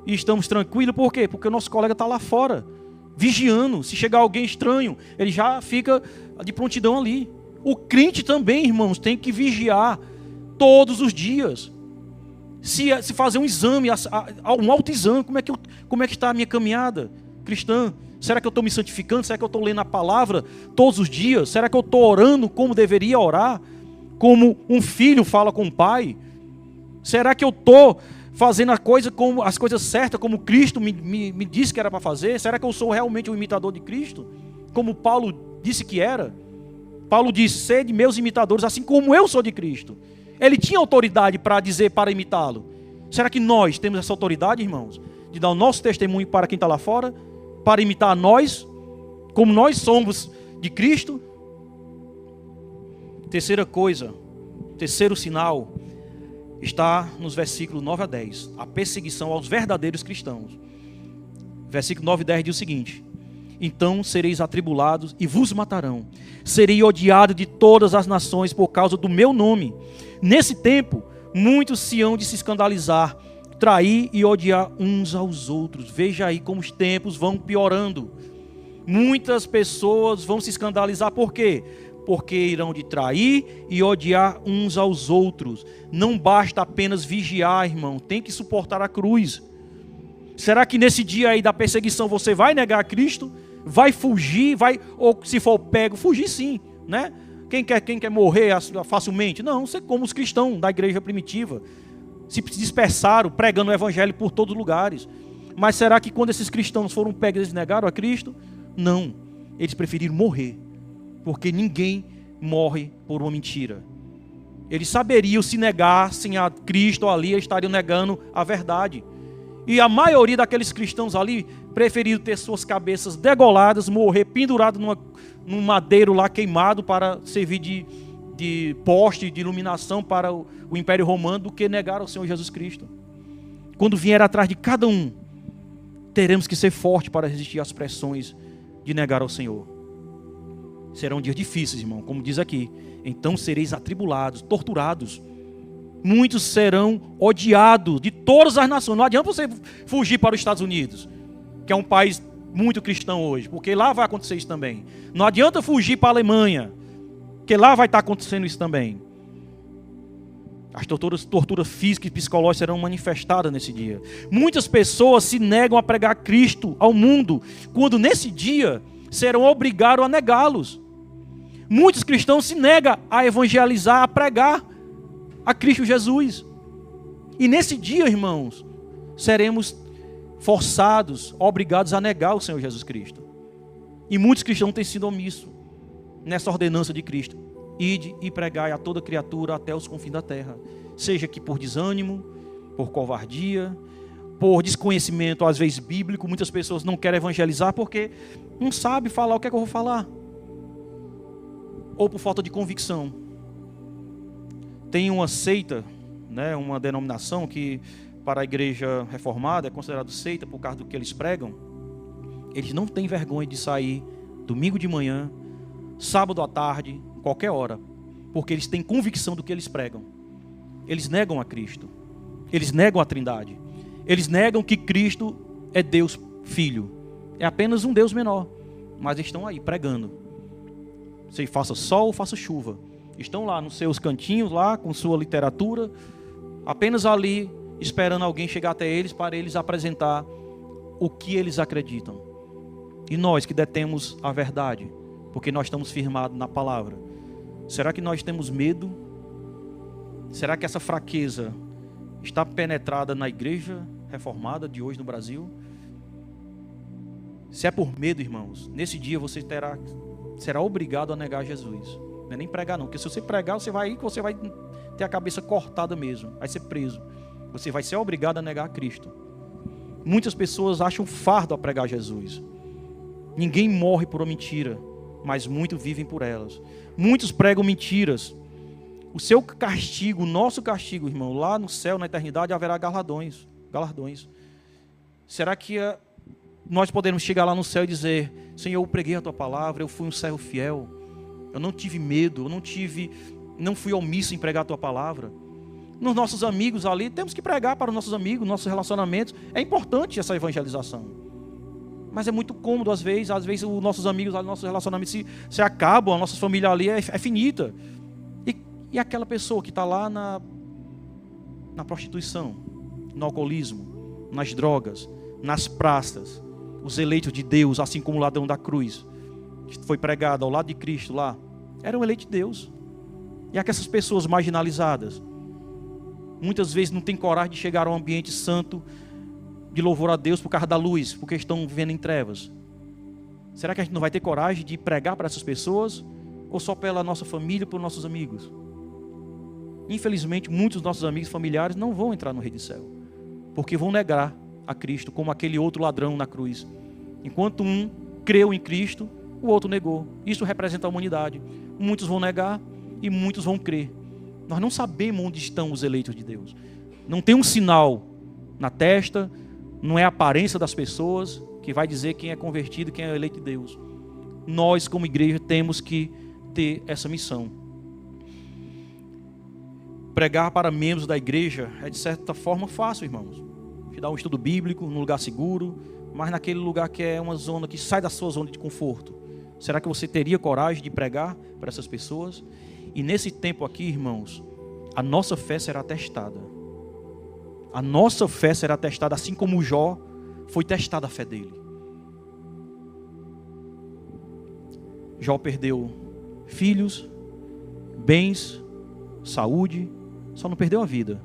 e estamos tranquilos, por quê? Porque o nosso colega está lá fora, vigiando. Se chegar alguém estranho, ele já fica de prontidão ali. O crente também, irmãos, tem que vigiar todos os dias. Se fazer um exame, um autoexame, como é que está a minha caminhada cristã? Será que eu estou me santificando? Será que eu estou lendo a palavra todos os dias? Será que eu estou orando como deveria orar? Como um filho fala com o pai? Será que eu estou fazendo as coisas certas, como Cristo me disse que era para fazer? Será que eu sou realmente um imitador de Cristo? Como Paulo disse que era? Paulo disse, sede meus imitadores, assim como eu sou de Cristo. Ele tinha autoridade para dizer, para imitá-lo. Será que nós temos essa autoridade, irmãos? De dar o nosso testemunho para quem está lá fora? Para imitar nós, como nós somos de Cristo? Terceira coisa, terceiro sinal, está nos versículos 9 a 10. A perseguição aos verdadeiros cristãos. Versículo 9 e 10 diz o seguinte: então sereis atribulados e vos matarão. Serei odiado de todas as nações por causa do meu nome. Nesse tempo, muitos se hão de se escandalizar, trair e odiar uns aos outros. Veja aí como os tempos vão piorando. Muitas pessoas vão se escandalizar, por quê? Porque irão de trair e odiar uns aos outros. Não basta apenas vigiar, irmão, tem que suportar a cruz. Será que nesse dia aí da perseguição você vai negar a Cristo? Vai fugir? Ou se for pego, fugir sim, né? Quem quer morrer facilmente? Não, você como os cristãos da igreja primitiva. Se dispersaram, pregando o evangelho por todos os lugares. Mas será que quando esses cristãos foram pegos, eles negaram a Cristo? Não, eles preferiram morrer. Porque ninguém morre por uma mentira. Eles saberiam se negassem a Cristo ali, eles estariam negando a verdade. E a maioria daqueles cristãos ali preferiram ter suas cabeças degoladas, morrer pendurado num madeiro lá queimado para servir de poste, de iluminação para o Império Romano, do que negar ao Senhor Jesus Cristo. Quando vier atrás de cada um, teremos que ser fortes para resistir às pressões de negar ao Senhor. Serão dias difíceis, irmão, como diz aqui. Então sereis atribulados, torturados. Muitos serão odiados de todas as nações. Não adianta você fugir para os Estados Unidos, que é um país muito cristão hoje, porque lá vai acontecer isso também. Não adianta fugir para a Alemanha, porque lá vai estar acontecendo isso também. As torturas físicas e psicológicas serão manifestadas nesse dia. Muitas pessoas se negam a pregar Cristo ao mundo, quando nesse dia serão obrigados a negá-los. Muitos cristãos se negam a evangelizar, a pregar a Cristo Jesus. E nesse dia, irmãos, seremos forçados, obrigados a negar o Senhor Jesus Cristo. E muitos cristãos têm sido omissos nessa ordenança de Cristo: ide e pregai a toda criatura até os confins da terra. Seja que por desânimo, por covardia, por desconhecimento às vezes bíblico. Muitas pessoas não querem evangelizar porque não sabem falar o que é que eu vou falar, ou por falta de convicção. Tem uma seita, né, uma denominação que para a igreja reformada é considerado seita por causa do que eles pregam. Eles não têm vergonha de sair domingo de manhã, sábado à tarde, qualquer hora, porque eles têm convicção do que eles pregam. Eles negam a Cristo, eles negam a Trindade, eles negam que Cristo é Deus Filho, é apenas um Deus menor, mas estão aí pregando. Se faça sol ou faça chuva, estão lá nos seus cantinhos, lá com sua literatura, apenas ali esperando alguém chegar até eles para eles apresentar o que eles acreditam. E nós que detemos a verdade, porque nós estamos firmados na palavra, será que nós temos medo Será que essa fraqueza está penetrada na igreja reformada de hoje no Brasil? Se é por medo, irmãos, nesse dia você será obrigado a negar Jesus. Não é nem pregar não, porque se você pregar, você vai ter a cabeça cortada mesmo, vai ser preso. Você vai ser obrigado a negar a Cristo. Muitas pessoas acham fardo a pregar Jesus. Ninguém morre por uma mentira, mas muitos vivem por elas. Muitos pregam mentiras. O seu castigo, o nosso castigo, irmão, lá no céu, na eternidade, haverá galardões. Será que nós podemos chegar lá no céu e dizer: Senhor, eu preguei a tua palavra, eu fui um servo fiel, eu não tive medo, não fui omisso em pregar a tua palavra? Nos nossos amigos ali, temos que pregar para os nossos amigos, nossos relacionamentos. É importante essa evangelização. Mas é muito cômodo, às vezes os nossos amigos, os nossos relacionamentos se acabam, a nossa família ali é finita. E aquela pessoa que está lá na prostituição, no alcoolismo, nas drogas, nas praças, os eleitos de Deus, assim como o ladrão da cruz, que foi pregado ao lado de Cristo lá, eram eleitos de Deus. E aquelas pessoas marginalizadas, muitas vezes não têm coragem de chegar a um ambiente santo, de louvor a Deus por causa da luz, porque estão vivendo em trevas. Será que a gente não vai ter coragem de pregar para essas pessoas? Ou só pela nossa família, pelos nossos amigos? Infelizmente, muitos dos nossos amigos familiares não vão entrar no reino do céu, porque vão negar a Cristo, como aquele outro ladrão na cruz. Enquanto um creu em Cristo, o outro negou. Isso representa a humanidade. Muitos vão negar e muitos vão crer. Nós não sabemos onde estão os eleitos de Deus. Não tem um sinal na testa, não é a aparência das pessoas que vai dizer quem é convertido, quem é eleito de Deus. Nós, como igreja, temos que ter essa missão. Pregar para membros da igreja é de certa forma fácil, irmãos. Te dar um estudo bíblico num lugar seguro, mas naquele lugar que é uma zona que sai da sua zona de conforto. Será que você teria coragem de pregar para essas pessoas? E nesse tempo aqui, irmãos, a nossa fé será testada. A nossa fé será testada, assim como Jó foi testada a fé dele. Jó perdeu filhos, bens, saúde, só não perdeu a vida.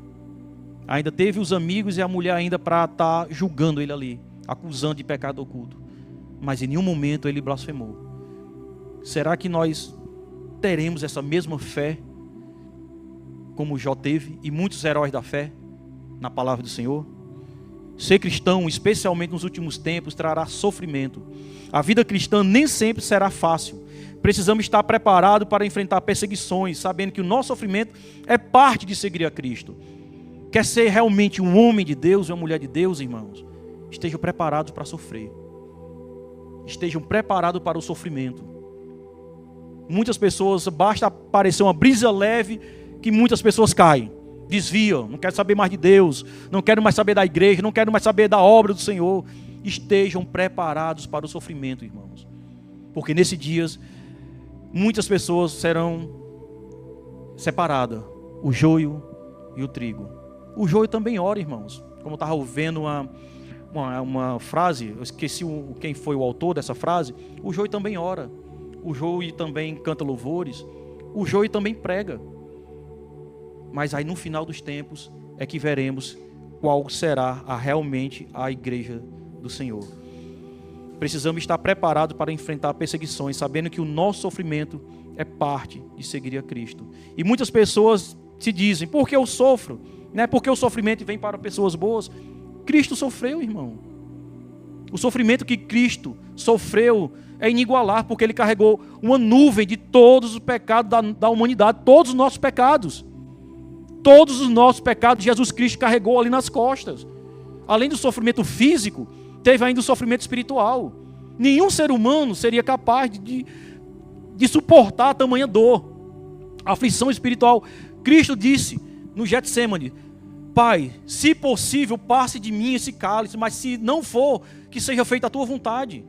Ainda teve os amigos e a mulher ainda para estar julgando ele ali, acusando de pecado oculto. Mas em nenhum momento ele blasfemou. Será que nós teremos essa mesma fé como Jó teve e muitos heróis da fé na palavra do Senhor? Ser cristão, especialmente nos últimos tempos, trará sofrimento. A vida cristã nem sempre será fácil. Precisamos estar preparados para enfrentar perseguições, sabendo que o nosso sofrimento é parte de seguir a Cristo. Quer ser realmente um homem de Deus, uma mulher de Deus, irmãos? Estejam preparados para sofrer. Estejam preparados para o sofrimento. Muitas pessoas, basta aparecer uma brisa leve, que muitas pessoas caem, desviam, não querem saber mais de Deus, não querem mais saber da igreja, não querem mais saber da obra do Senhor. Estejam preparados para o sofrimento, irmãos. Porque nesses dias, muitas pessoas serão separadas, o joio e o trigo. O joio também ora, irmãos. Como eu estava vendo uma frase, eu esqueci quem foi o autor dessa frase. O joio também ora. O joio também canta louvores. O joio também prega. Mas aí no final dos tempos é que veremos qual será realmente a igreja do Senhor. Precisamos estar preparados para enfrentar perseguições, sabendo que o nosso sofrimento é parte de seguir a Cristo. E muitas pessoas se dizem: por que eu sofro? Não é porque o sofrimento vem para pessoas boas. Cristo sofreu, irmão. O sofrimento que Cristo sofreu é inigualável, porque Ele carregou uma nuvem de todos os pecados da humanidade, todos os nossos pecados. Todos os nossos pecados Jesus Cristo carregou ali nas costas. Além do sofrimento físico, teve ainda o sofrimento espiritual. Nenhum ser humano seria capaz de suportar a tamanha dor, a aflição espiritual. Cristo disse no Getsêmani: Pai, se possível, passe de mim esse cálice, mas se não for, que seja feita a tua vontade.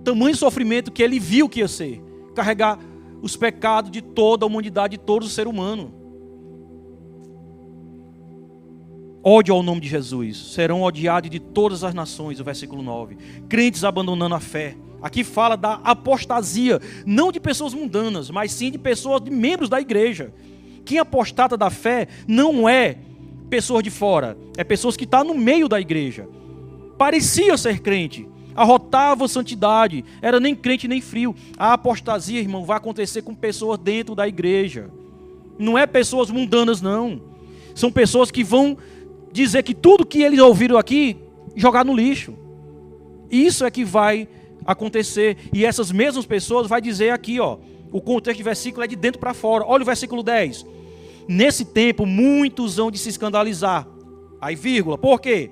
Tamanho sofrimento que Ele viu que ia ser, carregar os pecados de toda a humanidade, de todo o ser humano. Ódio ao nome de Jesus. Serão odiados de todas as nações, o versículo 9. Crentes abandonando a fé. Aqui fala da apostasia, não de pessoas mundanas, mas sim de pessoas, de membros da igreja. Quem apostata da fé não é pessoas de fora, é pessoas que estão no meio da igreja. Parecia ser crente, arrotava santidade, era nem crente nem frio. A apostasia, irmão, vai acontecer com pessoas dentro da igreja. Não é pessoas mundanas, não. São pessoas que vão dizer que tudo que eles ouviram aqui, jogar no lixo. Isso é que vai acontecer. E essas mesmas pessoas vai dizer aqui, ó, o contexto do versículo é de dentro para fora. Olha o versículo 10. Nesse tempo, muitos hão de se escandalizar. Aí, vírgula, por quê?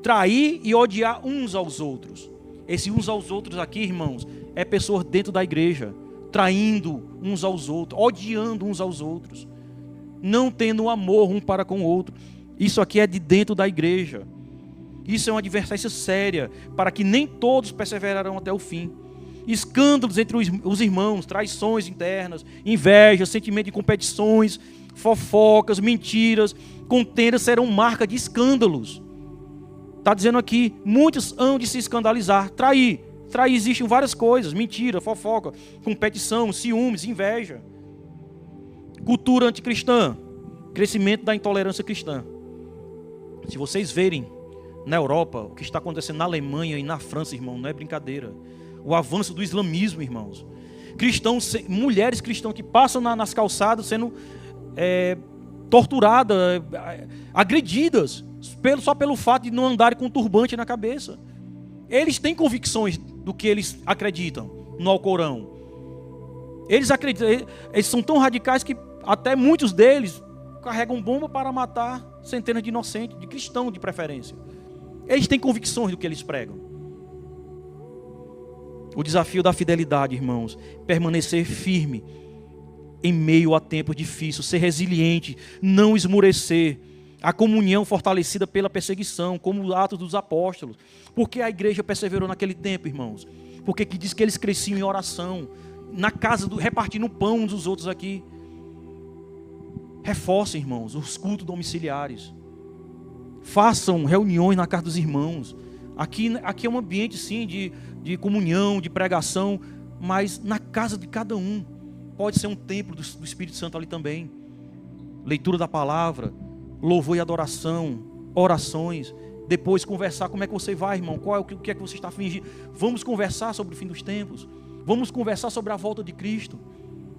Trair e odiar uns aos outros. Esse uns aos outros aqui, irmãos, é pessoas dentro da igreja, traindo uns aos outros, odiando uns aos outros, não tendo amor um para com o outro. Isso aqui é de dentro da igreja. Isso é uma advertência séria, para que nem todos perseverarão até o fim. Escândalos entre os irmãos, traições internas, inveja, sentimento de competições, fofocas, mentiras, contendas serão marca de escândalos. Está dizendo aqui, muitos hão de se escandalizar. Trair existem várias coisas, mentira, fofoca, competição, ciúmes, inveja. Cultura anticristã, crescimento da intolerância cristã. Se vocês verem na Europa, o que está acontecendo na Alemanha e na França, irmão, não é brincadeira. O avanço do islamismo, irmãos. Cristãos, mulheres cristãs que passam nas calçadas sendo torturadas, agredidas, só pelo fato de não andarem com um turbante na cabeça. Eles têm convicções do que eles acreditam no Alcorão. Eles acreditam, eles são tão radicais que até muitos deles carregam bomba para matar centenas de inocentes, de cristãos de preferência. Eles têm convicções do que eles pregam. O desafio da fidelidade, irmãos, permanecer firme em meio a tempos difíceis, ser resiliente, não esmorecer. A comunhão fortalecida pela perseguição, como o Atos dos Apóstolos. Porque a igreja perseverou naquele tempo, irmãos? Porque que diz que eles cresciam em oração, na casa, repartindo pão uns dos outros aqui. Reforcem, irmãos, os cultos domiciliares. Façam reuniões na casa dos irmãos. Aqui é um ambiente, sim, de comunhão, de pregação, mas na casa de cada um. Pode ser um templo do Espírito Santo ali também. Leitura da palavra, louvor e adoração, orações. Depois conversar, como é que você vai, irmão? O que é que você está fingindo? Vamos conversar sobre o fim dos tempos. Vamos conversar sobre a volta de Cristo.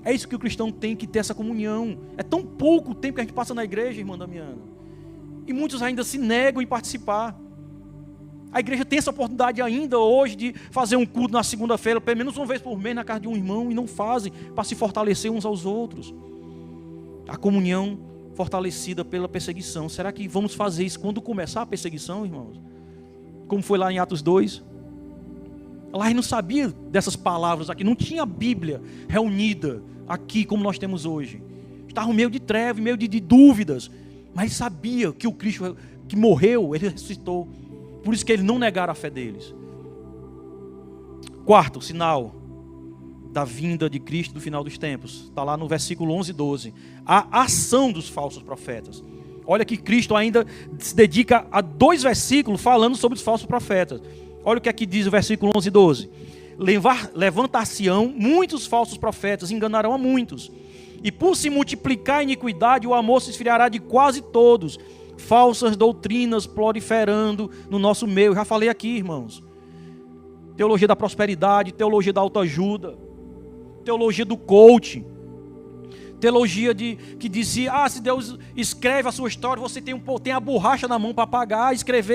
É isso que o cristão tem que ter, essa comunhão. É tão pouco o tempo que a gente passa na igreja, irmã Damiana. E muitos ainda se negam em participar. A igreja tem essa oportunidade ainda hoje de fazer um culto na segunda-feira, pelo menos uma vez por mês na casa de um irmão, e não fazem para se fortalecer uns aos outros. A comunhão fortalecida pela perseguição. Será que vamos fazer isso quando começar a perseguição, irmãos? Como foi lá em Atos 2? Lá eles não sabiam dessas palavras aqui, não tinha a Bíblia reunida aqui como nós temos hoje. Estavam meio de trevas, meio de dúvidas, mas sabia que o Cristo que morreu, ele ressuscitou. Por isso que eles não negaram a fé deles. Quarto sinal da vinda de Cristo do final dos tempos. Está lá no versículo 11 e 12. A ação dos falsos profetas. Olha que Cristo ainda se dedica a 2 versículos falando sobre os falsos profetas. Olha o que aqui diz o versículo 11 e 12. Levantar-se-ão muitos falsos profetas, enganarão a muitos. E por se multiplicar a iniquidade, o amor se esfriará de quase todos. Falsas doutrinas proliferando no nosso meio. Eu já falei aqui, irmãos. Teologia da prosperidade, teologia da autoajuda, teologia do coaching, teologia que dizia, se Deus escreve a sua história, você tem a borracha na mão para apagar,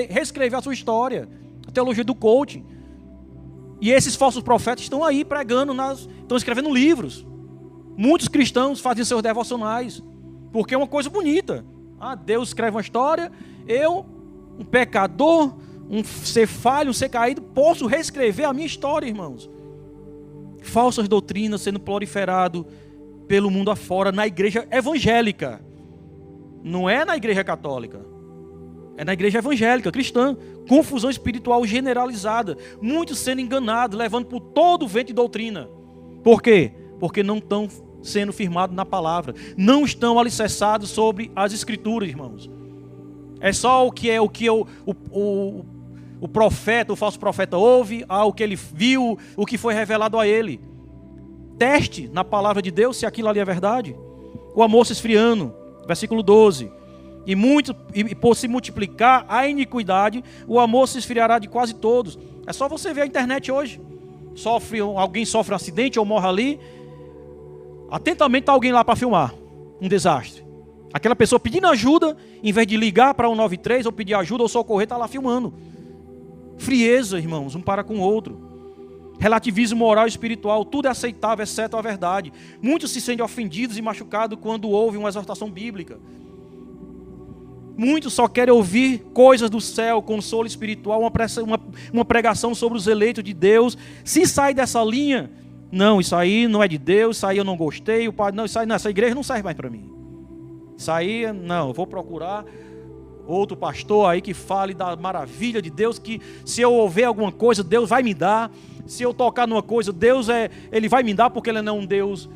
reescrever a sua história. A teologia do coaching. E esses falsos profetas estão aí pregando, estão escrevendo livros. Muitos cristãos fazem seus devocionais, porque é uma coisa bonita. Deus escreve uma história, eu, um pecador, um ser falho, um ser caído, posso reescrever a minha história, irmãos. Falsas doutrinas sendo proliferado pelo mundo afora, na igreja evangélica. Não é na igreja católica. É na igreja evangélica, cristã. Confusão espiritual generalizada. Muitos sendo enganados, levando por todo o vento de doutrina. Por quê? Porque não estão sendo firmados na palavra. Não estão alicerçados sobre as escrituras, irmãos. É só o que o profeta, o falso profeta ouve, o que ele viu, o que foi revelado a ele. Teste na palavra de Deus se aquilo ali é verdade. o amor se esfriando. Versículo 12. E por se multiplicar a iniquidade, o amor se esfriará de quase todos. É só você ver a internet hoje. Alguém sofre um acidente ou morre ali, atentamente está alguém lá para filmar um desastre. Aquela pessoa pedindo ajuda, em vez de ligar para 193 ou pedir ajuda ou socorrer, está lá filmando. Frieza, irmãos, um para com o outro. Relativismo moral e espiritual, tudo é aceitável, exceto a verdade. Muitos se sentem ofendidos e machucados quando ouvem uma exortação bíblica. Muitos só querem ouvir coisas do céu, consolo espiritual, uma pregação sobre os eleitos de Deus. Se sai dessa linha, não, isso aí não é de Deus, isso aí eu não gostei, o padre, não, isso aí, não, essa igreja não serve mais para mim. Isso aí, não, eu vou procurar outro pastor aí que fale da maravilha de Deus, que se eu ouvir alguma coisa, Deus vai me dar. Se eu tocar numa coisa, Ele vai me dar, porque Ele não é um Deus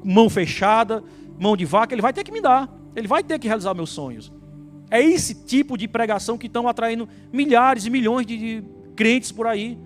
mão fechada, mão de vaca, Ele vai ter que me dar. Ele vai ter que realizar meus sonhos. É esse tipo de pregação que estão atraindo milhares e milhões de crentes por aí.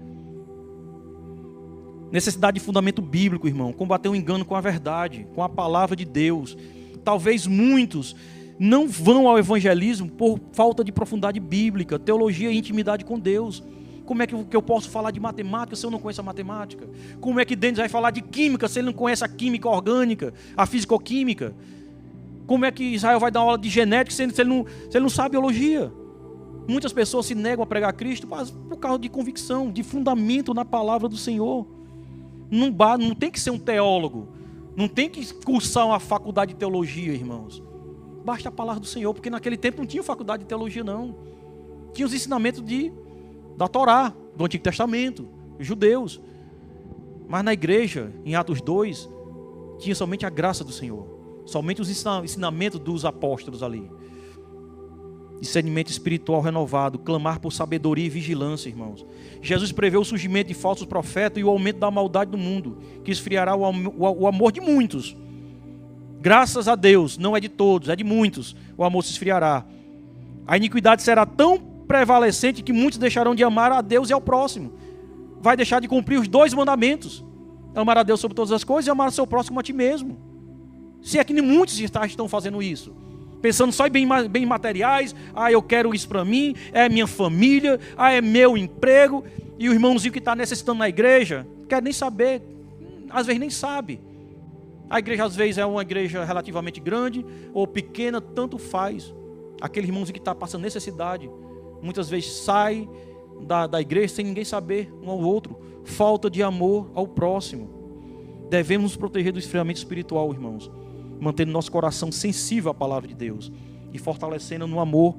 Necessidade de fundamento bíblico, irmão. Combater o engano com a verdade, com a palavra de Deus. Talvez muitos não vão ao evangelismo por falta de profundidade bíblica, teologia e intimidade com Deus. Como é que eu posso falar de matemática se eu não conheço a matemática? Como é que Denis vai falar de química se ele não conhece a química orgânica, a fisicoquímica? Como é que Israel vai dar aula de genética se ele não sabe biologia? Muitas pessoas se negam a pregar Cristo por causa de convicção, de fundamento na palavra do Senhor. Não tem que ser um teólogo, não tem que cursar uma faculdade de teologia, irmãos. Basta a palavra do Senhor, porque naquele tempo não tinha faculdade de teologia, não. Tinha os ensinamentos da Torá, do Antigo Testamento, judeus. Mas na igreja, em Atos 2, tinha somente a graça do Senhor. Somente os ensinamentos dos apóstolos ali. Discernimento espiritual renovado, clamar por sabedoria e vigilância, irmãos. Jesus prevê o surgimento de falsos profetas e o aumento da maldade do mundo, que esfriará o amor de muitos. Graças a Deus, não é de todos, é de muitos, o amor se esfriará. A iniquidade será tão prevalecente que muitos deixarão de amar a Deus e ao próximo. Vai deixar de cumprir os 2 mandamentos. Amar a Deus sobre todas as coisas e amar o seu próximo a ti mesmo. Se é que muitos estão fazendo isso. Pensando só em bem materiais. Eu quero isso para mim. É minha família. É meu emprego. E o irmãozinho que está necessitando na igreja, não quer nem saber. Às vezes nem sabe. A igreja às vezes é uma igreja relativamente grande ou pequena, tanto faz. Aquele irmãozinho que está passando necessidade, muitas vezes sai da igreja sem ninguém saber um ao outro. Falta de amor ao próximo. Devemos nos proteger do esfriamento espiritual, irmãos. Mantendo nosso coração sensível à palavra de Deus e fortalecendo no amor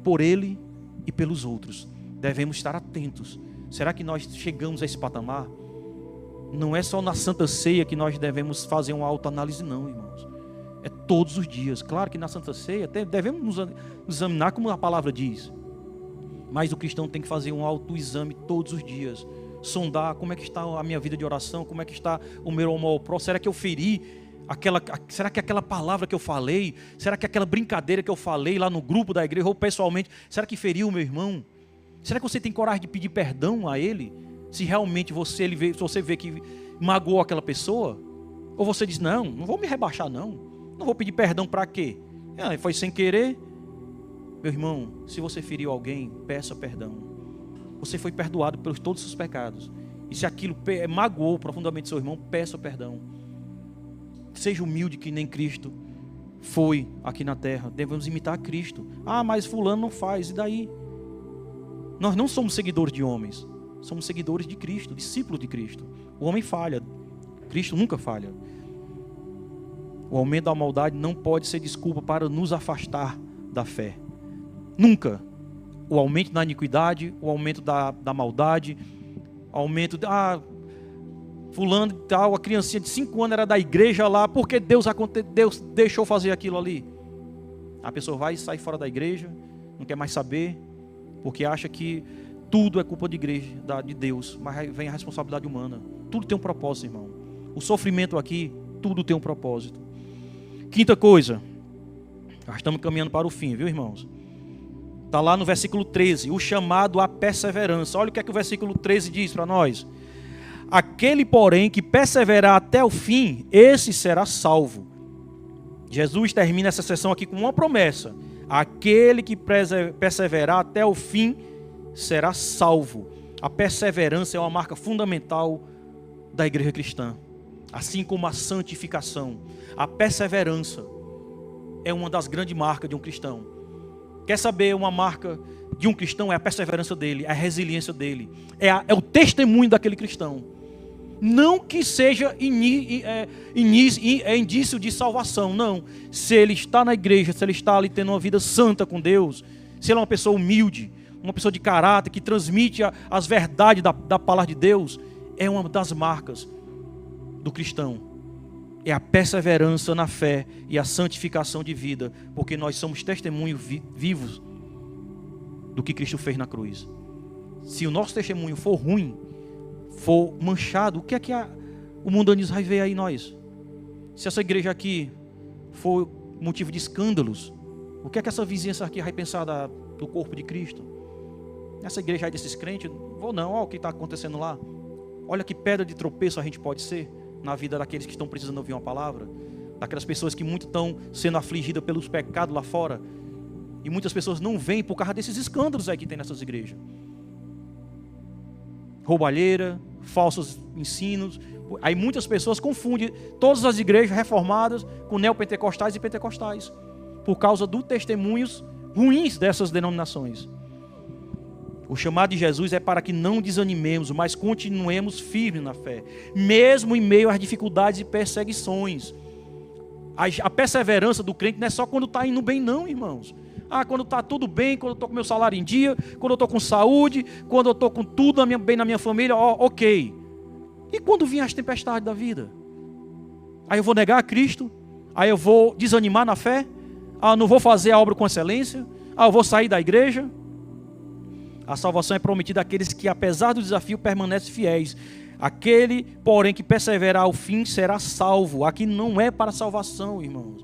por Ele e pelos outros. Devemos estar atentos. Será que nós chegamos a esse patamar? Não é só na Santa Ceia que nós devemos fazer uma autoanálise, não, irmãos. É todos os dias. Claro que na Santa Ceia devemos nos examinar como a palavra diz. Mas o cristão tem que fazer um autoexame todos os dias. Sondar como é que está a minha vida de oração, como é que está o meu amor ao próximo. Será que eu feri? Será que aquela palavra que eu falei, será que aquela brincadeira que eu falei lá no grupo da igreja ou pessoalmente, será que feriu o meu irmão? Será que você tem coragem de pedir perdão a ele? Se realmente você vê que magoou aquela pessoa? Ou você diz, não vou me rebaixar não vou pedir perdão para quê? Foi sem querer. Meu irmão, se você feriu alguém, peça perdão. Você foi perdoado pelos todos os seus pecados. E se aquilo magoou profundamente seu irmão, peça perdão. Seja humilde que nem Cristo foi aqui na terra. Devemos imitar Cristo. Mas fulano não faz, e daí? Nós não somos seguidores de homens. Somos seguidores de Cristo, discípulos de Cristo. O homem falha. Cristo nunca falha. O aumento da maldade não pode ser desculpa para nos afastar da fé. Nunca. O aumento da iniquidade, o aumento da maldade, aumento fulano e tal, a criancinha de 5 anos era da igreja lá, porque Deus deixou fazer aquilo ali. A pessoa vai e sai fora da igreja, não quer mais saber, porque acha que tudo é culpa de igreja, de Deus, mas vem a responsabilidade humana. Tudo tem um propósito, irmão. O sofrimento aqui, tudo tem um propósito. Quinta coisa, nós estamos caminhando para o fim, viu, irmãos? Está lá no versículo 13, o chamado à perseverança. Olha o que é que o versículo 13 diz para nós. Aquele, porém, que perseverar até o fim, esse será salvo. Jesus termina essa sessão aqui com uma promessa: aquele que perseverar até o fim será salvo. A perseverança é uma marca fundamental da igreja cristã, assim como a santificação. A perseverança é uma das grandes marcas de um cristão. Quer saber uma marca de um cristão? É a perseverança dele, é a resiliência dele, é o testemunho daquele cristão. Não que seja indício de salvação, não. Se ele está na igreja, se ele está ali tendo uma vida santa com Deus, se ele é uma pessoa humilde, uma pessoa de caráter, que transmite as verdades da palavra de Deus, é uma das marcas do cristão. É a perseverança na fé e a santificação de vida, porque nós somos testemunhos vivos do que Cristo fez na cruz. Se o nosso testemunho for ruim, for manchado, o que é que o mundanismo vai ver aí em nós? Se essa igreja aqui for motivo de escândalos, o que é que essa vizinhança aqui vai pensar do corpo de Cristo? Essa igreja aí desses crentes, vou não, olha o que está acontecendo lá. Olha que pedra de tropeço a gente pode ser na vida daqueles que estão precisando ouvir uma palavra, daquelas pessoas que muito estão sendo afligidas pelos pecados lá fora, e muitas pessoas não vêm por causa desses escândalos aí que tem nessas igrejas. Roubalheira, falsos ensinos. Aí muitas pessoas confundem todas as igrejas reformadas com neopentecostais e pentecostais, por causa dos testemunhos ruins dessas denominações. O chamado de Jesus é para que não desanimemos, mas continuemos firmes na fé, mesmo em meio às dificuldades e perseguições. A perseverança do crente não é só quando está indo bem não, irmãos. Quando está tudo bem, quando eu estou com meu salário em dia, quando eu estou com saúde, quando eu estou com tudo bem na minha família, ok. E quando vir as tempestades da vida? Aí eu vou negar a Cristo? Aí eu vou desanimar na fé? Não vou fazer a obra com excelência? Eu vou sair da igreja? A salvação é prometida àqueles que, apesar do desafio, permanecem fiéis. Aquele, porém, que perseverar ao fim será salvo. Aqui não é para salvação, irmãos.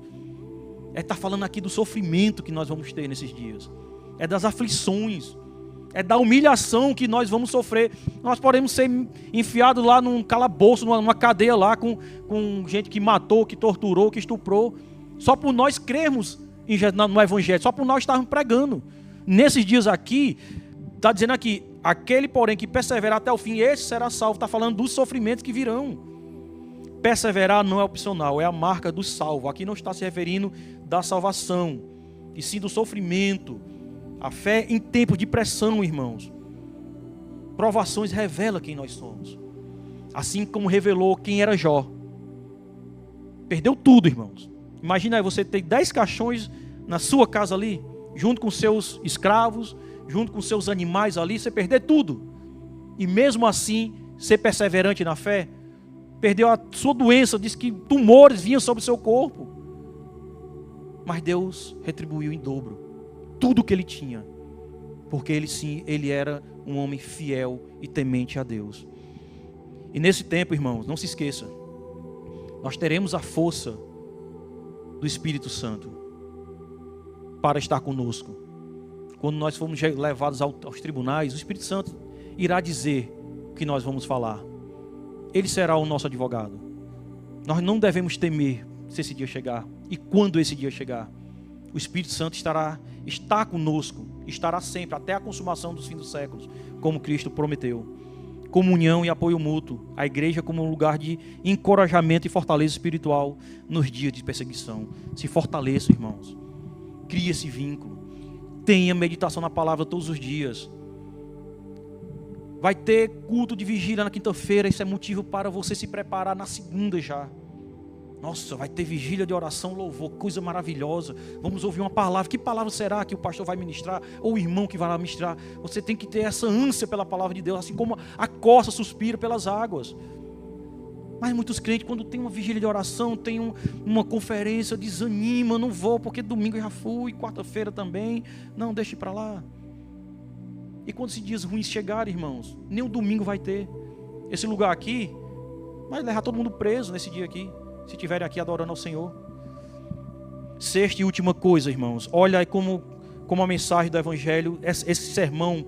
Está falando aqui do sofrimento que nós vamos ter nesses dias. É das aflições. É da humilhação que nós vamos sofrer. Nós podemos ser enfiados lá num calabouço, numa cadeia lá, com gente que matou, que torturou, que estuprou. Só por nós crermos no Evangelho. Só por nós estarmos pregando. Nesses dias aqui, está dizendo aqui, aquele, porém, que perseverar até o fim, esse será salvo. Está falando dos sofrimentos que virão. Perseverar não é opcional, é a marca do salvo. Aqui não está se referindo da salvação, e sim do sofrimento. A fé em tempos de pressão, irmãos. Provações revela quem nós somos. Assim como revelou quem era Jó. Perdeu tudo, irmãos. Imagina aí, você ter 10 caixões na sua casa ali, junto com seus escravos, junto com seus animais ali, você perder tudo. E mesmo assim, ser perseverante na fé. Perdeu a sua doença, disse que tumores vinham sobre o seu corpo. Mas Deus retribuiu em dobro tudo o que ele tinha. Porque ele era um homem fiel e temente a Deus. E nesse tempo, irmãos, não se esqueça, nós teremos a força do Espírito Santo para estar conosco. Quando nós formos levados aos tribunais, o Espírito Santo irá dizer o que nós vamos falar. Ele será o nosso advogado. Nós não devemos temer se esse dia chegar. E quando esse dia chegar, o Espírito Santo está conosco, estará sempre, até a consumação dos fins dos séculos, como Cristo prometeu. Comunhão e apoio mútuo. A igreja como um lugar de encorajamento e fortaleza espiritual nos dias de perseguição. Se fortaleça, irmãos. Crie esse vínculo. Tenha meditação na palavra todos os dias. Vai ter culto de vigília na quinta-feira. Isso é motivo para você se preparar na segunda já. Nossa, vai ter vigília de oração, louvor, coisa maravilhosa. Vamos ouvir uma palavra. Que palavra será que o pastor vai ministrar? Ou o irmão que vai ministrar? Você tem que ter essa ânsia pela palavra de Deus, assim como a corça suspira pelas águas. Mas muitos crentes, quando tem uma vigília de oração, tem uma conferência, desanima, não vou, porque domingo eu já fui, quarta-feira também. Não, deixe para lá. E quando esses dias ruins chegarem, irmãos, nem o domingo vai ter. Esse lugar aqui vai levar todo mundo preso nesse dia aqui, se estiverem aqui adorando ao Senhor. Sexta e última coisa, irmãos, olha aí como a mensagem do Evangelho, esse sermão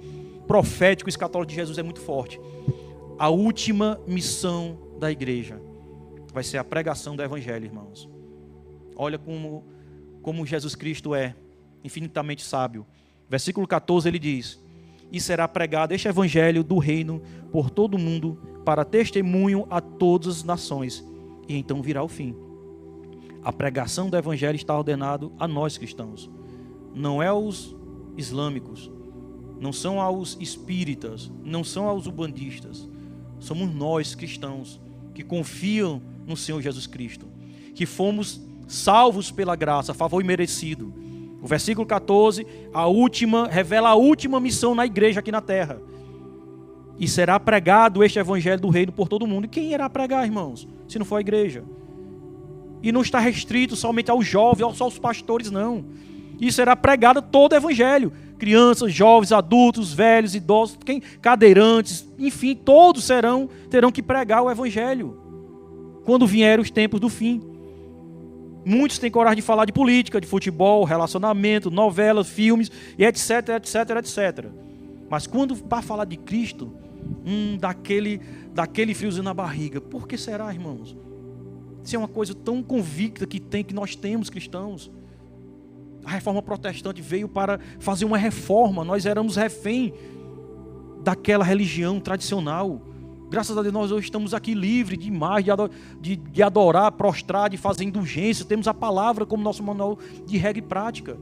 profético, escatológico de Jesus é muito forte. A última missão da igreja vai ser a pregação do Evangelho, irmãos. Olha como Jesus Cristo é infinitamente sábio. Versículo 14 ele diz: e será pregado este evangelho do reino por todo o mundo, para testemunho a todas as nações, e então virá o fim. A pregação do evangelho está ordenado a nós cristãos, não é aos islâmicos, não são aos espíritas, não são aos ubandistas. Somos nós cristãos que confiam no Senhor Jesus Cristo, que fomos salvos pela graça, favor imerecido. O versículo 14, revela a última missão na igreja aqui na terra. E será pregado este evangelho do reino por todo mundo. E quem irá pregar, irmãos, se não for a igreja? E não está restrito somente aos jovens, só aos pastores, não. E será pregado todo o evangelho. Crianças, jovens, adultos, velhos, idosos, cadeirantes, enfim, todos terão que pregar o evangelho quando vierem os tempos do fim. Muitos têm coragem de falar de política, de futebol, relacionamento, novelas, filmes, e etc, etc, etc. Mas quando vai falar de Cristo, daquele friozinho na barriga. Por que será, irmãos? Isso é uma coisa tão convicta que nós temos cristãos. A reforma protestante veio para fazer uma reforma. Nós éramos refém daquela religião tradicional. Graças a Deus nós hoje estamos aqui livres demais de adorar, prostrar, de fazer indulgência. Temos a palavra como nosso manual de regra e prática.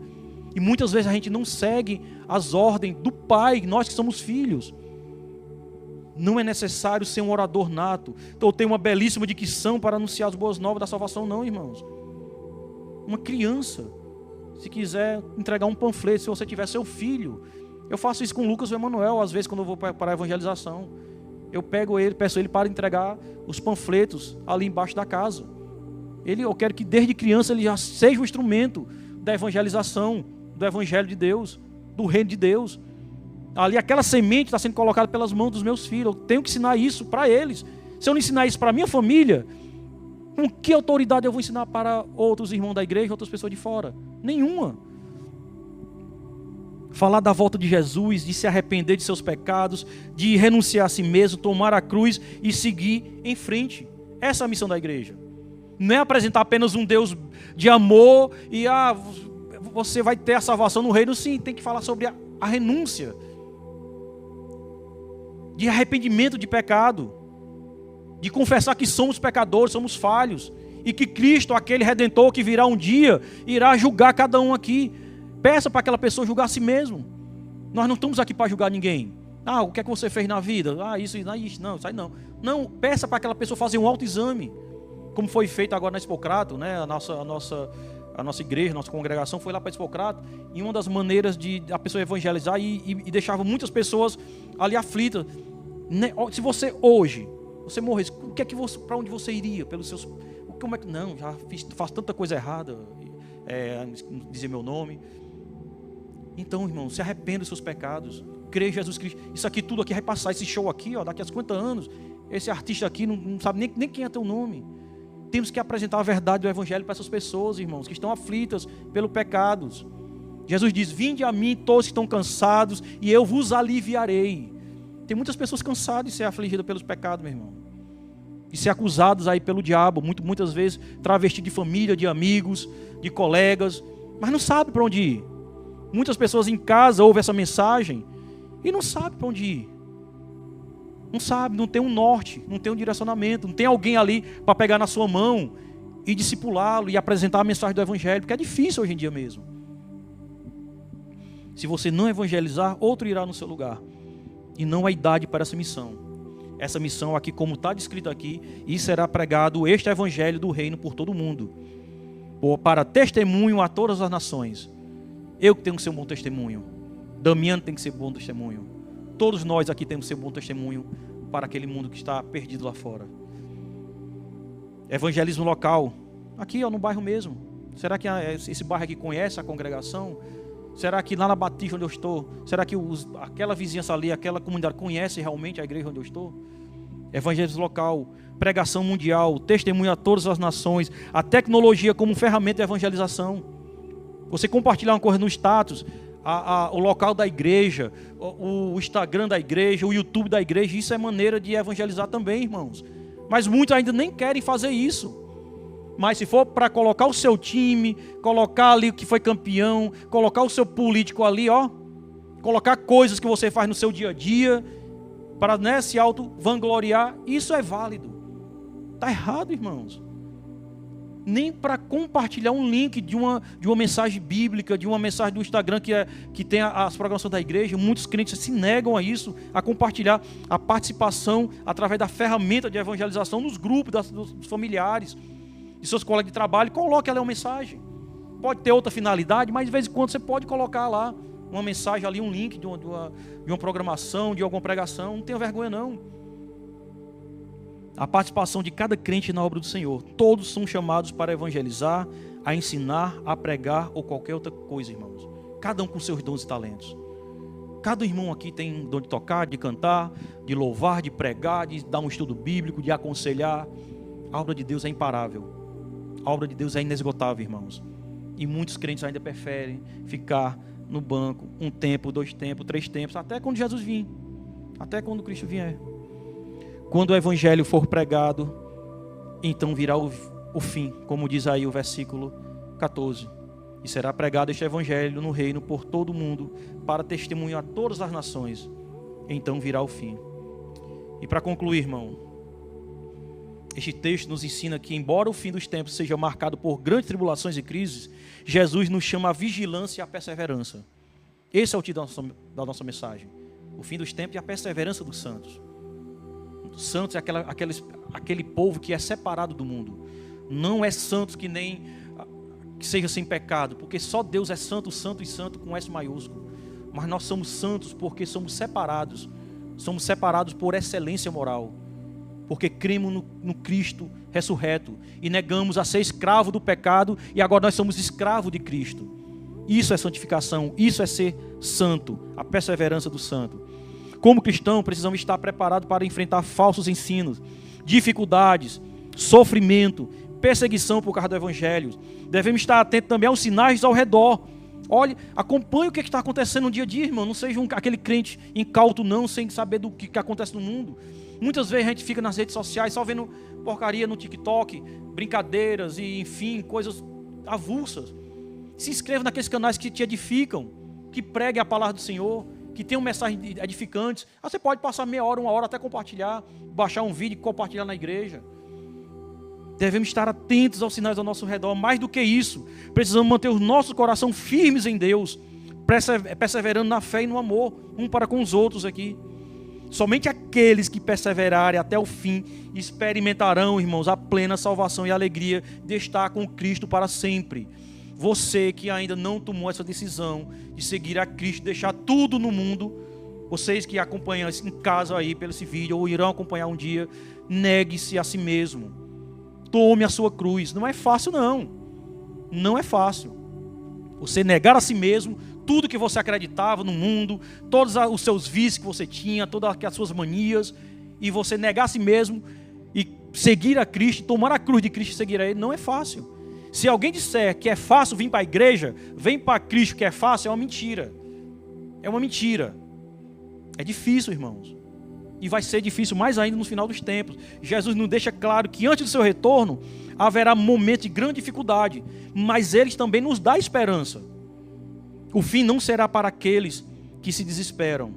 E muitas vezes a gente não segue as ordens do Pai, nós que somos filhos. Não é necessário ser um orador nato, ou ter uma belíssima dicção para anunciar as boas novas da salvação, não, irmãos. Uma criança, se quiser entregar um panfleto, se você tiver seu filho, eu faço isso com o Lucas e o Emanuel, às vezes quando eu vou para a evangelização. Eu peço ele para entregar os panfletos ali embaixo da casa. Eu quero que desde criança ele já seja o instrumento da evangelização, do evangelho de Deus, do reino de Deus. Ali aquela semente está sendo colocada pelas mãos dos meus filhos. Eu tenho que ensinar isso para eles. Se eu não ensinar isso para a minha família, com que autoridade eu vou ensinar para outros irmãos da igreja, outras pessoas de fora? Nenhuma. Falar da volta de Jesus, de se arrepender de seus pecados, de renunciar a si mesmo, tomar a cruz e seguir em frente. Essa é a missão da igreja. Não é apresentar apenas um Deus de amor e você vai ter a salvação no reino. Sim, tem que falar sobre a renúncia, de arrependimento de pecado, de confessar que somos pecadores, somos falhos, e que Cristo, aquele Redentor que virá um dia, irá julgar cada um aqui. Peça para aquela pessoa julgar a si mesmo. Nós não estamos aqui para julgar ninguém. O que é que você fez na vida? Isso aí não. Não, peça para aquela pessoa fazer um autoexame, como foi feito agora na Expocrato, né? A nossa igreja, a nossa congregação foi lá para Expocrato, e uma das maneiras de a pessoa evangelizar e deixava muitas pessoas ali aflitas. Se você hoje, você morresse, para onde você iria? Pelos seus, como é que não? Já faço tanta coisa errada, dizer meu nome. Então, irmão, se arrependa dos seus pecados, crê em Jesus Cristo. Isso aqui tudo aqui vai passar, esse show aqui, daqui a 50 anos, esse artista aqui não sabe nem quem é teu nome. Temos que apresentar a verdade do evangelho para essas pessoas, irmãos, que estão aflitas pelos pecados. Jesus diz: vinde a mim todos que estão cansados e eu vos aliviarei. Tem muitas pessoas cansadas de ser afligidas pelos pecados, meu irmão, de ser acusados aí pelo diabo, muitas vezes travestido de família, de amigos, de colegas, mas não sabe para onde ir. Muitas pessoas em casa ouvem essa mensagem e não sabe para onde ir. Não sabe, não tem um norte, não tem um direcionamento, não tem alguém ali para pegar na sua mão e discipulá-lo e apresentar a mensagem do evangelho, porque é difícil hoje em dia mesmo. Se você não evangelizar, outro irá no seu lugar. E não há idade para essa missão. Essa missão aqui, como está descrito aqui, e será pregado este evangelho do reino por todo o mundo, para testemunho a todas as nações. Eu que tenho que ser um bom testemunho. Damiano tem que ser bom testemunho. Todos nós aqui temos que ser bom testemunho para aquele mundo que está perdido lá fora. Evangelismo local. Aqui, no bairro mesmo. Será que esse bairro aqui conhece a congregação? Será que lá na Batista onde eu estou, será que aquela vizinhança ali, aquela comunidade conhece realmente a igreja onde eu estou? Evangelismo local, pregação mundial, testemunho a todas as nações, a tecnologia como ferramenta de evangelização. Você compartilhar uma coisa no status, o local da igreja, o Instagram da igreja, o YouTube da igreja, isso é maneira de evangelizar também, irmãos. Mas muitos ainda nem querem fazer isso. Mas se for para colocar o seu time, colocar ali o que foi campeão, colocar o seu político ali, ó, colocar coisas que você faz no seu dia a dia, para, né, se auto-vangloriar, isso é válido. Está errado, irmãos. Nem para compartilhar um link de uma mensagem bíblica, de uma mensagem do Instagram que tem as programações da igreja, muitos crentes se negam a isso, a compartilhar a participação através da ferramenta de evangelização nos grupos dos familiares, de seus colegas de trabalho. Coloque ali uma mensagem. Pode ter outra finalidade, mas de vez em quando você pode colocar lá uma mensagem ali, um link de uma programação, de alguma pregação. Não tenha vergonha não. A participação de cada crente na obra do Senhor. Todos são chamados para evangelizar, a ensinar, a pregar ou qualquer outra coisa, irmãos. Cada um com seus dons e talentos. Cada irmão aqui tem um dom de tocar, de cantar, de louvar, de pregar, de dar um estudo bíblico, de aconselhar. A obra de Deus é imparável. A obra de Deus é inesgotável, irmãos. E muitos crentes ainda preferem ficar no banco 1 tempo, 2 tempos, 3 tempos, até quando Jesus vir. Até quando Cristo vier. Quando o evangelho for pregado, então virá o fim, como diz aí o versículo 14. E será pregado este evangelho no reino por todo o mundo, para testemunho a todas as nações. Então virá o fim. E para concluir, irmão, este texto nos ensina que, embora o fim dos tempos seja marcado por grandes tribulações e crises, Jesus nos chama à vigilância e à perseverança. Esse é o título da nossa mensagem. O fim dos tempos e a perseverança dos santos. Os santos é aquele povo que é separado do mundo. Não é santos que seja sem pecado, porque só Deus é santo, santo e santo com S maiúsculo. Mas nós somos santos porque somos separados. Somos separados por excelência moral. Porque cremos no Cristo ressurreto e negamos a ser escravo do pecado e agora nós somos escravos de Cristo. Isso é santificação, isso é ser santo, a perseverança do santo. Como cristão, precisamos estar preparados para enfrentar falsos ensinos, dificuldades, sofrimento, perseguição por causa do evangelho. Devemos estar atentos também aos sinais ao redor. Olhe, acompanhe o que está acontecendo no dia a dia, irmão. Não seja aquele crente incauto não, sem saber do que acontece no mundo. Muitas vezes a gente fica nas redes sociais só vendo porcaria no TikTok, brincadeiras e, enfim, coisas avulsas. Se inscreva naqueles canais que te edificam, que preguem a palavra do Senhor, que tenham mensagens edificantes. Você pode passar meia hora, 1 hora até compartilhar, baixar um vídeo e compartilhar na igreja. Devemos estar atentos aos sinais ao nosso redor. Mais do que isso, precisamos manter o nosso coração firmes em Deus, perseverando na fé e no amor, um para com os outros aqui. Somente aqueles que perseverarem até o fim experimentarão, irmãos, a plena salvação e alegria de estar com Cristo para sempre. Você que ainda não tomou essa decisão de seguir a Cristo, deixar tudo no mundo, vocês que acompanham em casa aí pelo esse vídeo ou irão acompanhar um dia, negue-se a si mesmo. Tome a sua cruz. Não é fácil não. Não é fácil. Você negar a si mesmo tudo que você acreditava no mundo, todos os seus vícios que você tinha, todas as suas manias, e você negar a si mesmo e seguir a Cristo, tomar a cruz de Cristo e seguir a Ele, não é fácil. Se alguém disser que é fácil vir para a igreja, vem para Cristo que é fácil, é uma mentira. É uma mentira. É difícil, irmãos. E vai ser difícil mais ainda no final dos tempos. Jesus nos deixa claro que antes do seu retorno, haverá momentos de grande dificuldade, mas Ele também nos dá esperança. O fim não será para aqueles que se desesperam,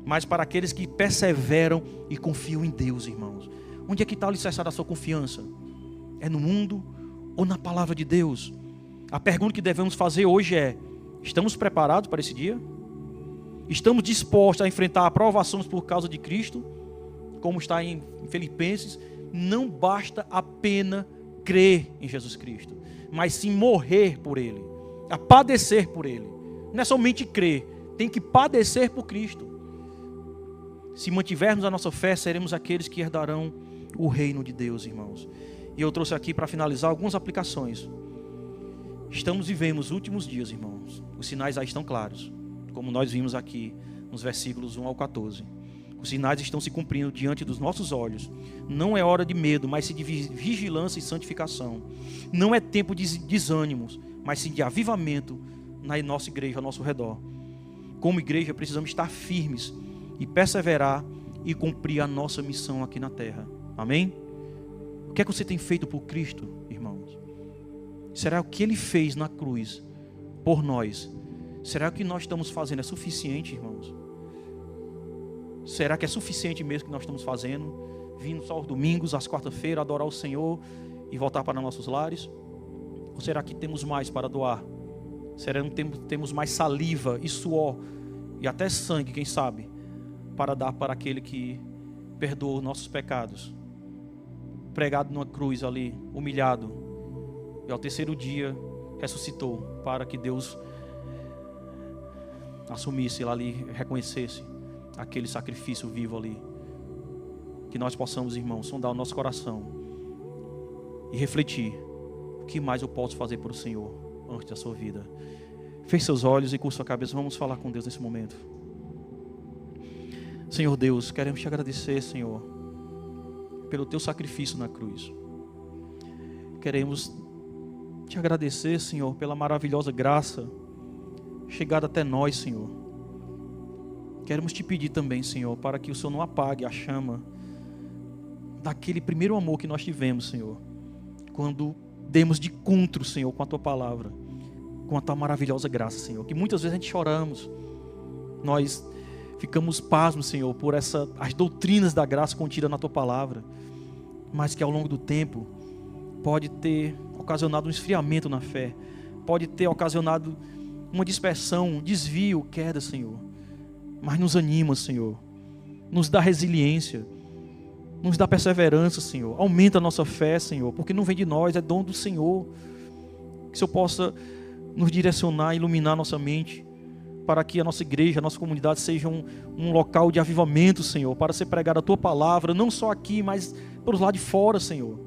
mas para aqueles que perseveram e confiam em Deus, irmãos. Onde é que está o alicerce da sua confiança? É no mundo ou na palavra de Deus? A pergunta que devemos fazer hoje é: estamos preparados para esse dia? Estamos dispostos a enfrentar aprovações por causa de Cristo? Como está em Filipenses, não basta apenas crer em Jesus Cristo, mas sim morrer por Ele, a padecer por Ele. Não é somente crer, tem que padecer por Cristo. Se mantivermos a nossa fé, seremos aqueles que herdarão o reino de Deus, irmãos. E eu trouxe aqui para finalizar algumas aplicações. Estamos vivendo os últimos dias, irmãos. Os sinais aí estão claros, como nós vimos aqui nos versículos 1 ao 14. Os sinais estão se cumprindo diante dos nossos olhos. Não é hora de medo, mas sim de vigilância e santificação. Não é tempo de desânimos, mas sim de avivamento na nossa igreja, ao nosso redor. Como igreja, precisamos estar firmes e perseverar e cumprir a nossa missão aqui na terra. Amém? O que é que você tem feito por Cristo, irmãos? Será que o que Ele fez na cruz por nós, será que o que nós estamos fazendo é suficiente, irmãos? Será que é suficiente mesmo que nós estamos fazendo? Vindo só aos domingos, às quarta-feiras, adorar o Senhor e voltar para nossos lares? Ou será que temos mais para doar? Será que temos mais saliva e suor e até sangue, quem sabe, para dar para aquele que perdoou os nossos pecados, pregado numa cruz ali, humilhado, e ao terceiro dia ressuscitou, para que Deus assumisse lá ali, reconhecesse aquele sacrifício vivo ali. Que nós possamos, irmãos, sondar o nosso coração e refletir: o que mais eu posso fazer para o Senhor antes da sua vida? Feche seus olhos e curva sua cabeça. Vamos falar com Deus nesse momento. Senhor Deus, queremos te agradecer, Senhor, pelo teu sacrifício na cruz. Queremos te agradecer, Senhor, pela maravilhosa graça chegada até nós, Senhor. Queremos te pedir também, Senhor, para que o Senhor não apague a chama daquele primeiro amor que nós tivemos, Senhor, quando demos de encontro, Senhor, com a tua palavra, com a tua maravilhosa graça, Senhor, que muitas vezes a gente choramos, nós ficamos pasmos, Senhor, por as doutrinas da graça contidas na tua palavra, mas que ao longo do tempo pode ter ocasionado um esfriamento na fé, pode ter ocasionado uma dispersão, um desvio, queda, Senhor. Mas nos anima, Senhor, nos dá resiliência, nos dá perseverança, Senhor. Aumenta a nossa fé, Senhor, porque não vem de nós, é dom do Senhor. Que o Senhor possa nos direcionar, iluminar nossa mente, para que a nossa igreja, a nossa comunidade seja um local de avivamento, Senhor, para ser pregada a tua palavra, não só aqui, mas pelos lados de fora, Senhor.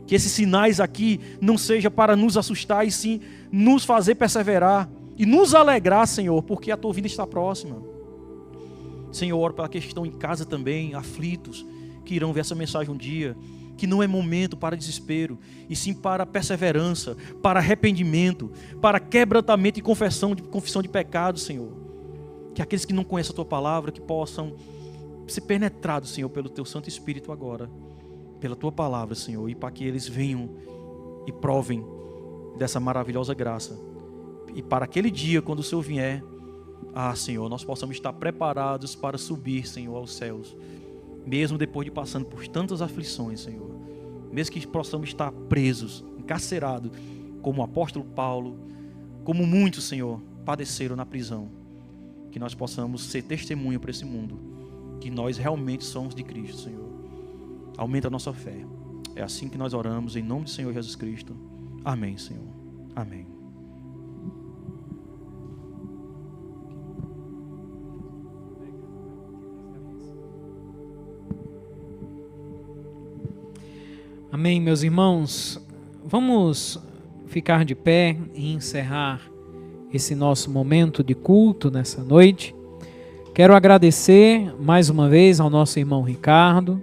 Que esses sinais aqui não sejam para nos assustar, e sim nos fazer perseverar e nos alegrar, Senhor, porque a tua vida está próxima. Senhor, oro para aqueles que estão em casa também, aflitos, que irão ver essa mensagem um dia, que não é momento para desespero, e sim para perseverança, para arrependimento, para quebrantamento e confissão de pecados, Senhor. Que aqueles que não conhecem a tua palavra, que possam ser penetrados, Senhor, pelo teu Santo Espírito agora, pela tua palavra, Senhor, e para que eles venham e provem dessa maravilhosa graça. E para aquele dia, quando o Senhor vier, Senhor, nós possamos estar preparados para subir, Senhor, aos céus, mesmo depois de passando por tantas aflições, Senhor, mesmo que possamos estar presos, encarcerados, como o apóstolo Paulo, como muitos, Senhor, padeceram na prisão, que nós possamos ser testemunha para esse mundo, que nós realmente somos de Cristo, Senhor. Aumenta a nossa fé. É assim que nós oramos, em nome do Senhor Jesus Cristo. Amém, Senhor. Amém. Amém, meus irmãos. Vamos ficar de pé e encerrar esse nosso momento de culto nessa noite. Quero agradecer mais uma vez ao nosso irmão Ricardo,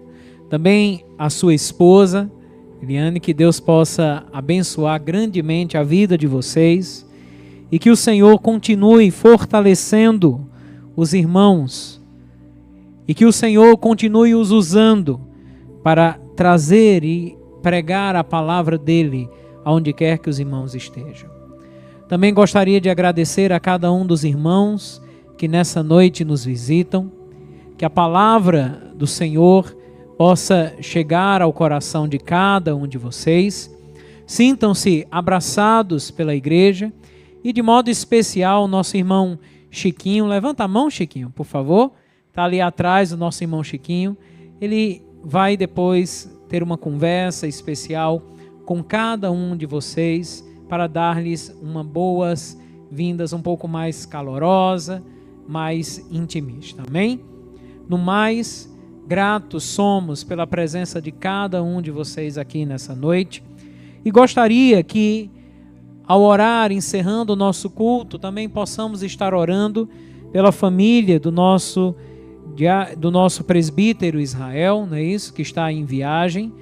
também à sua esposa, Eliane, que Deus possa abençoar grandemente a vida de vocês e que o Senhor continue fortalecendo os irmãos e que o Senhor continue os usando para trazer e pregar a palavra dele aonde quer que os irmãos estejam. Também gostaria de agradecer a cada um dos irmãos que nessa noite nos visitam, que a palavra do Senhor possa chegar ao coração de cada um de vocês. Sintam-se abraçados pela igreja e de modo especial nosso irmão Chiquinho. Levanta a mão, Chiquinho, por favor. Está ali atrás o nosso irmão Chiquinho. Ele vai depois ter uma conversa especial com cada um de vocês para dar-lhes uma boas-vindas um pouco mais calorosa, mais intimista. Amém? No mais, gratos somos pela presença de cada um de vocês aqui nessa noite e gostaria que, ao orar, encerrando o nosso culto, também possamos estar orando pela família do nosso presbítero Israel, não é isso? Que está em viagem.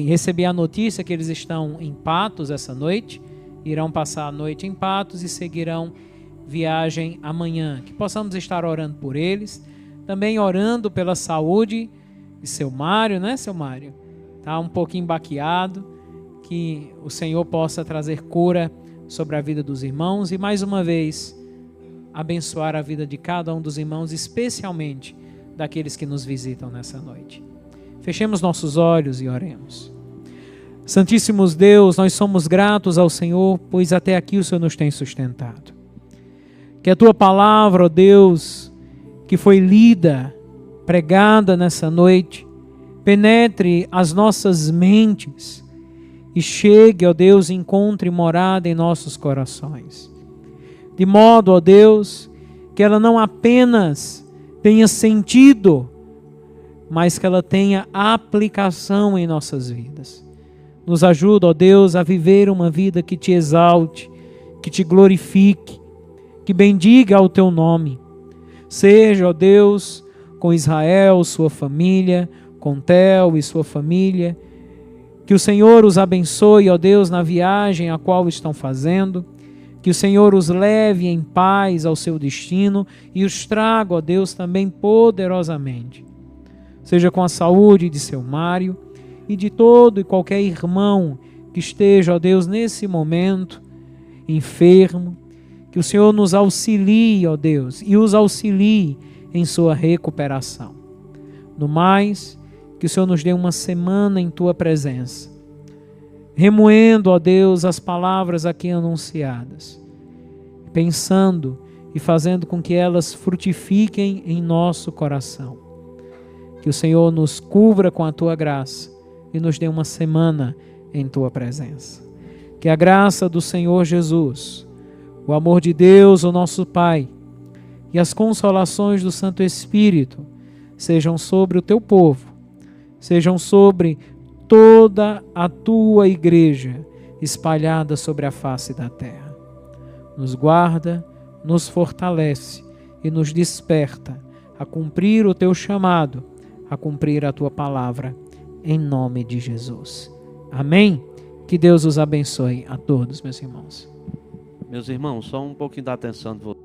Recebi a notícia que eles estão em Patos essa noite, irão passar a noite em Patos e seguirão viagem amanhã. Que possamos estar orando por eles, também orando pela saúde de seu Mário, né, seu Mário? Está um pouquinho baqueado, que o Senhor possa trazer cura sobre a vida dos irmãos e mais uma vez abençoar a vida de cada um dos irmãos, especialmente daqueles que nos visitam nessa noite. Fechemos nossos olhos e oremos. Santíssimos Deus, nós somos gratos ao Senhor, pois até aqui o Senhor nos tem sustentado. Que a Tua palavra, ó Deus, que foi lida, pregada nessa noite, penetre as nossas mentes e chegue, ó Deus, encontre morada em nossos corações. De modo, ó Deus, que ela não apenas tenha sentido, mas que ela tenha aplicação em nossas vidas. Nos ajuda, ó Deus, a viver uma vida que te exalte, que te glorifique, que bendiga o teu nome. Seja, ó Deus, com Israel, sua família, com Theo e sua família, que o Senhor os abençoe, ó Deus, na viagem a qual estão fazendo, que o Senhor os leve em paz ao seu destino e os traga, ó Deus, também poderosamente. Seja com a saúde de seu Mário e de todo e qualquer irmão que esteja, ó Deus, nesse momento enfermo, que o Senhor nos auxilie, ó Deus, e os auxilie em sua recuperação. No mais, que o Senhor nos dê uma semana em Tua presença, remoendo, ó Deus, as palavras aqui anunciadas, pensando e fazendo com que elas frutifiquem em nosso coração. Que o Senhor nos cubra com a Tua graça e nos dê uma semana em Tua presença. Que a graça do Senhor Jesus, o amor de Deus, o nosso Pai, e as consolações do Santo Espírito sejam sobre o Teu povo, sejam sobre toda a Tua igreja espalhada sobre a face da terra. Nos guarda, nos fortalece e nos desperta a cumprir o Teu chamado, a cumprir a Tua palavra, em nome de Jesus. Amém? Que Deus os abençoe a todos, meus irmãos. Meus irmãos, só um pouquinho da atenção de vocês.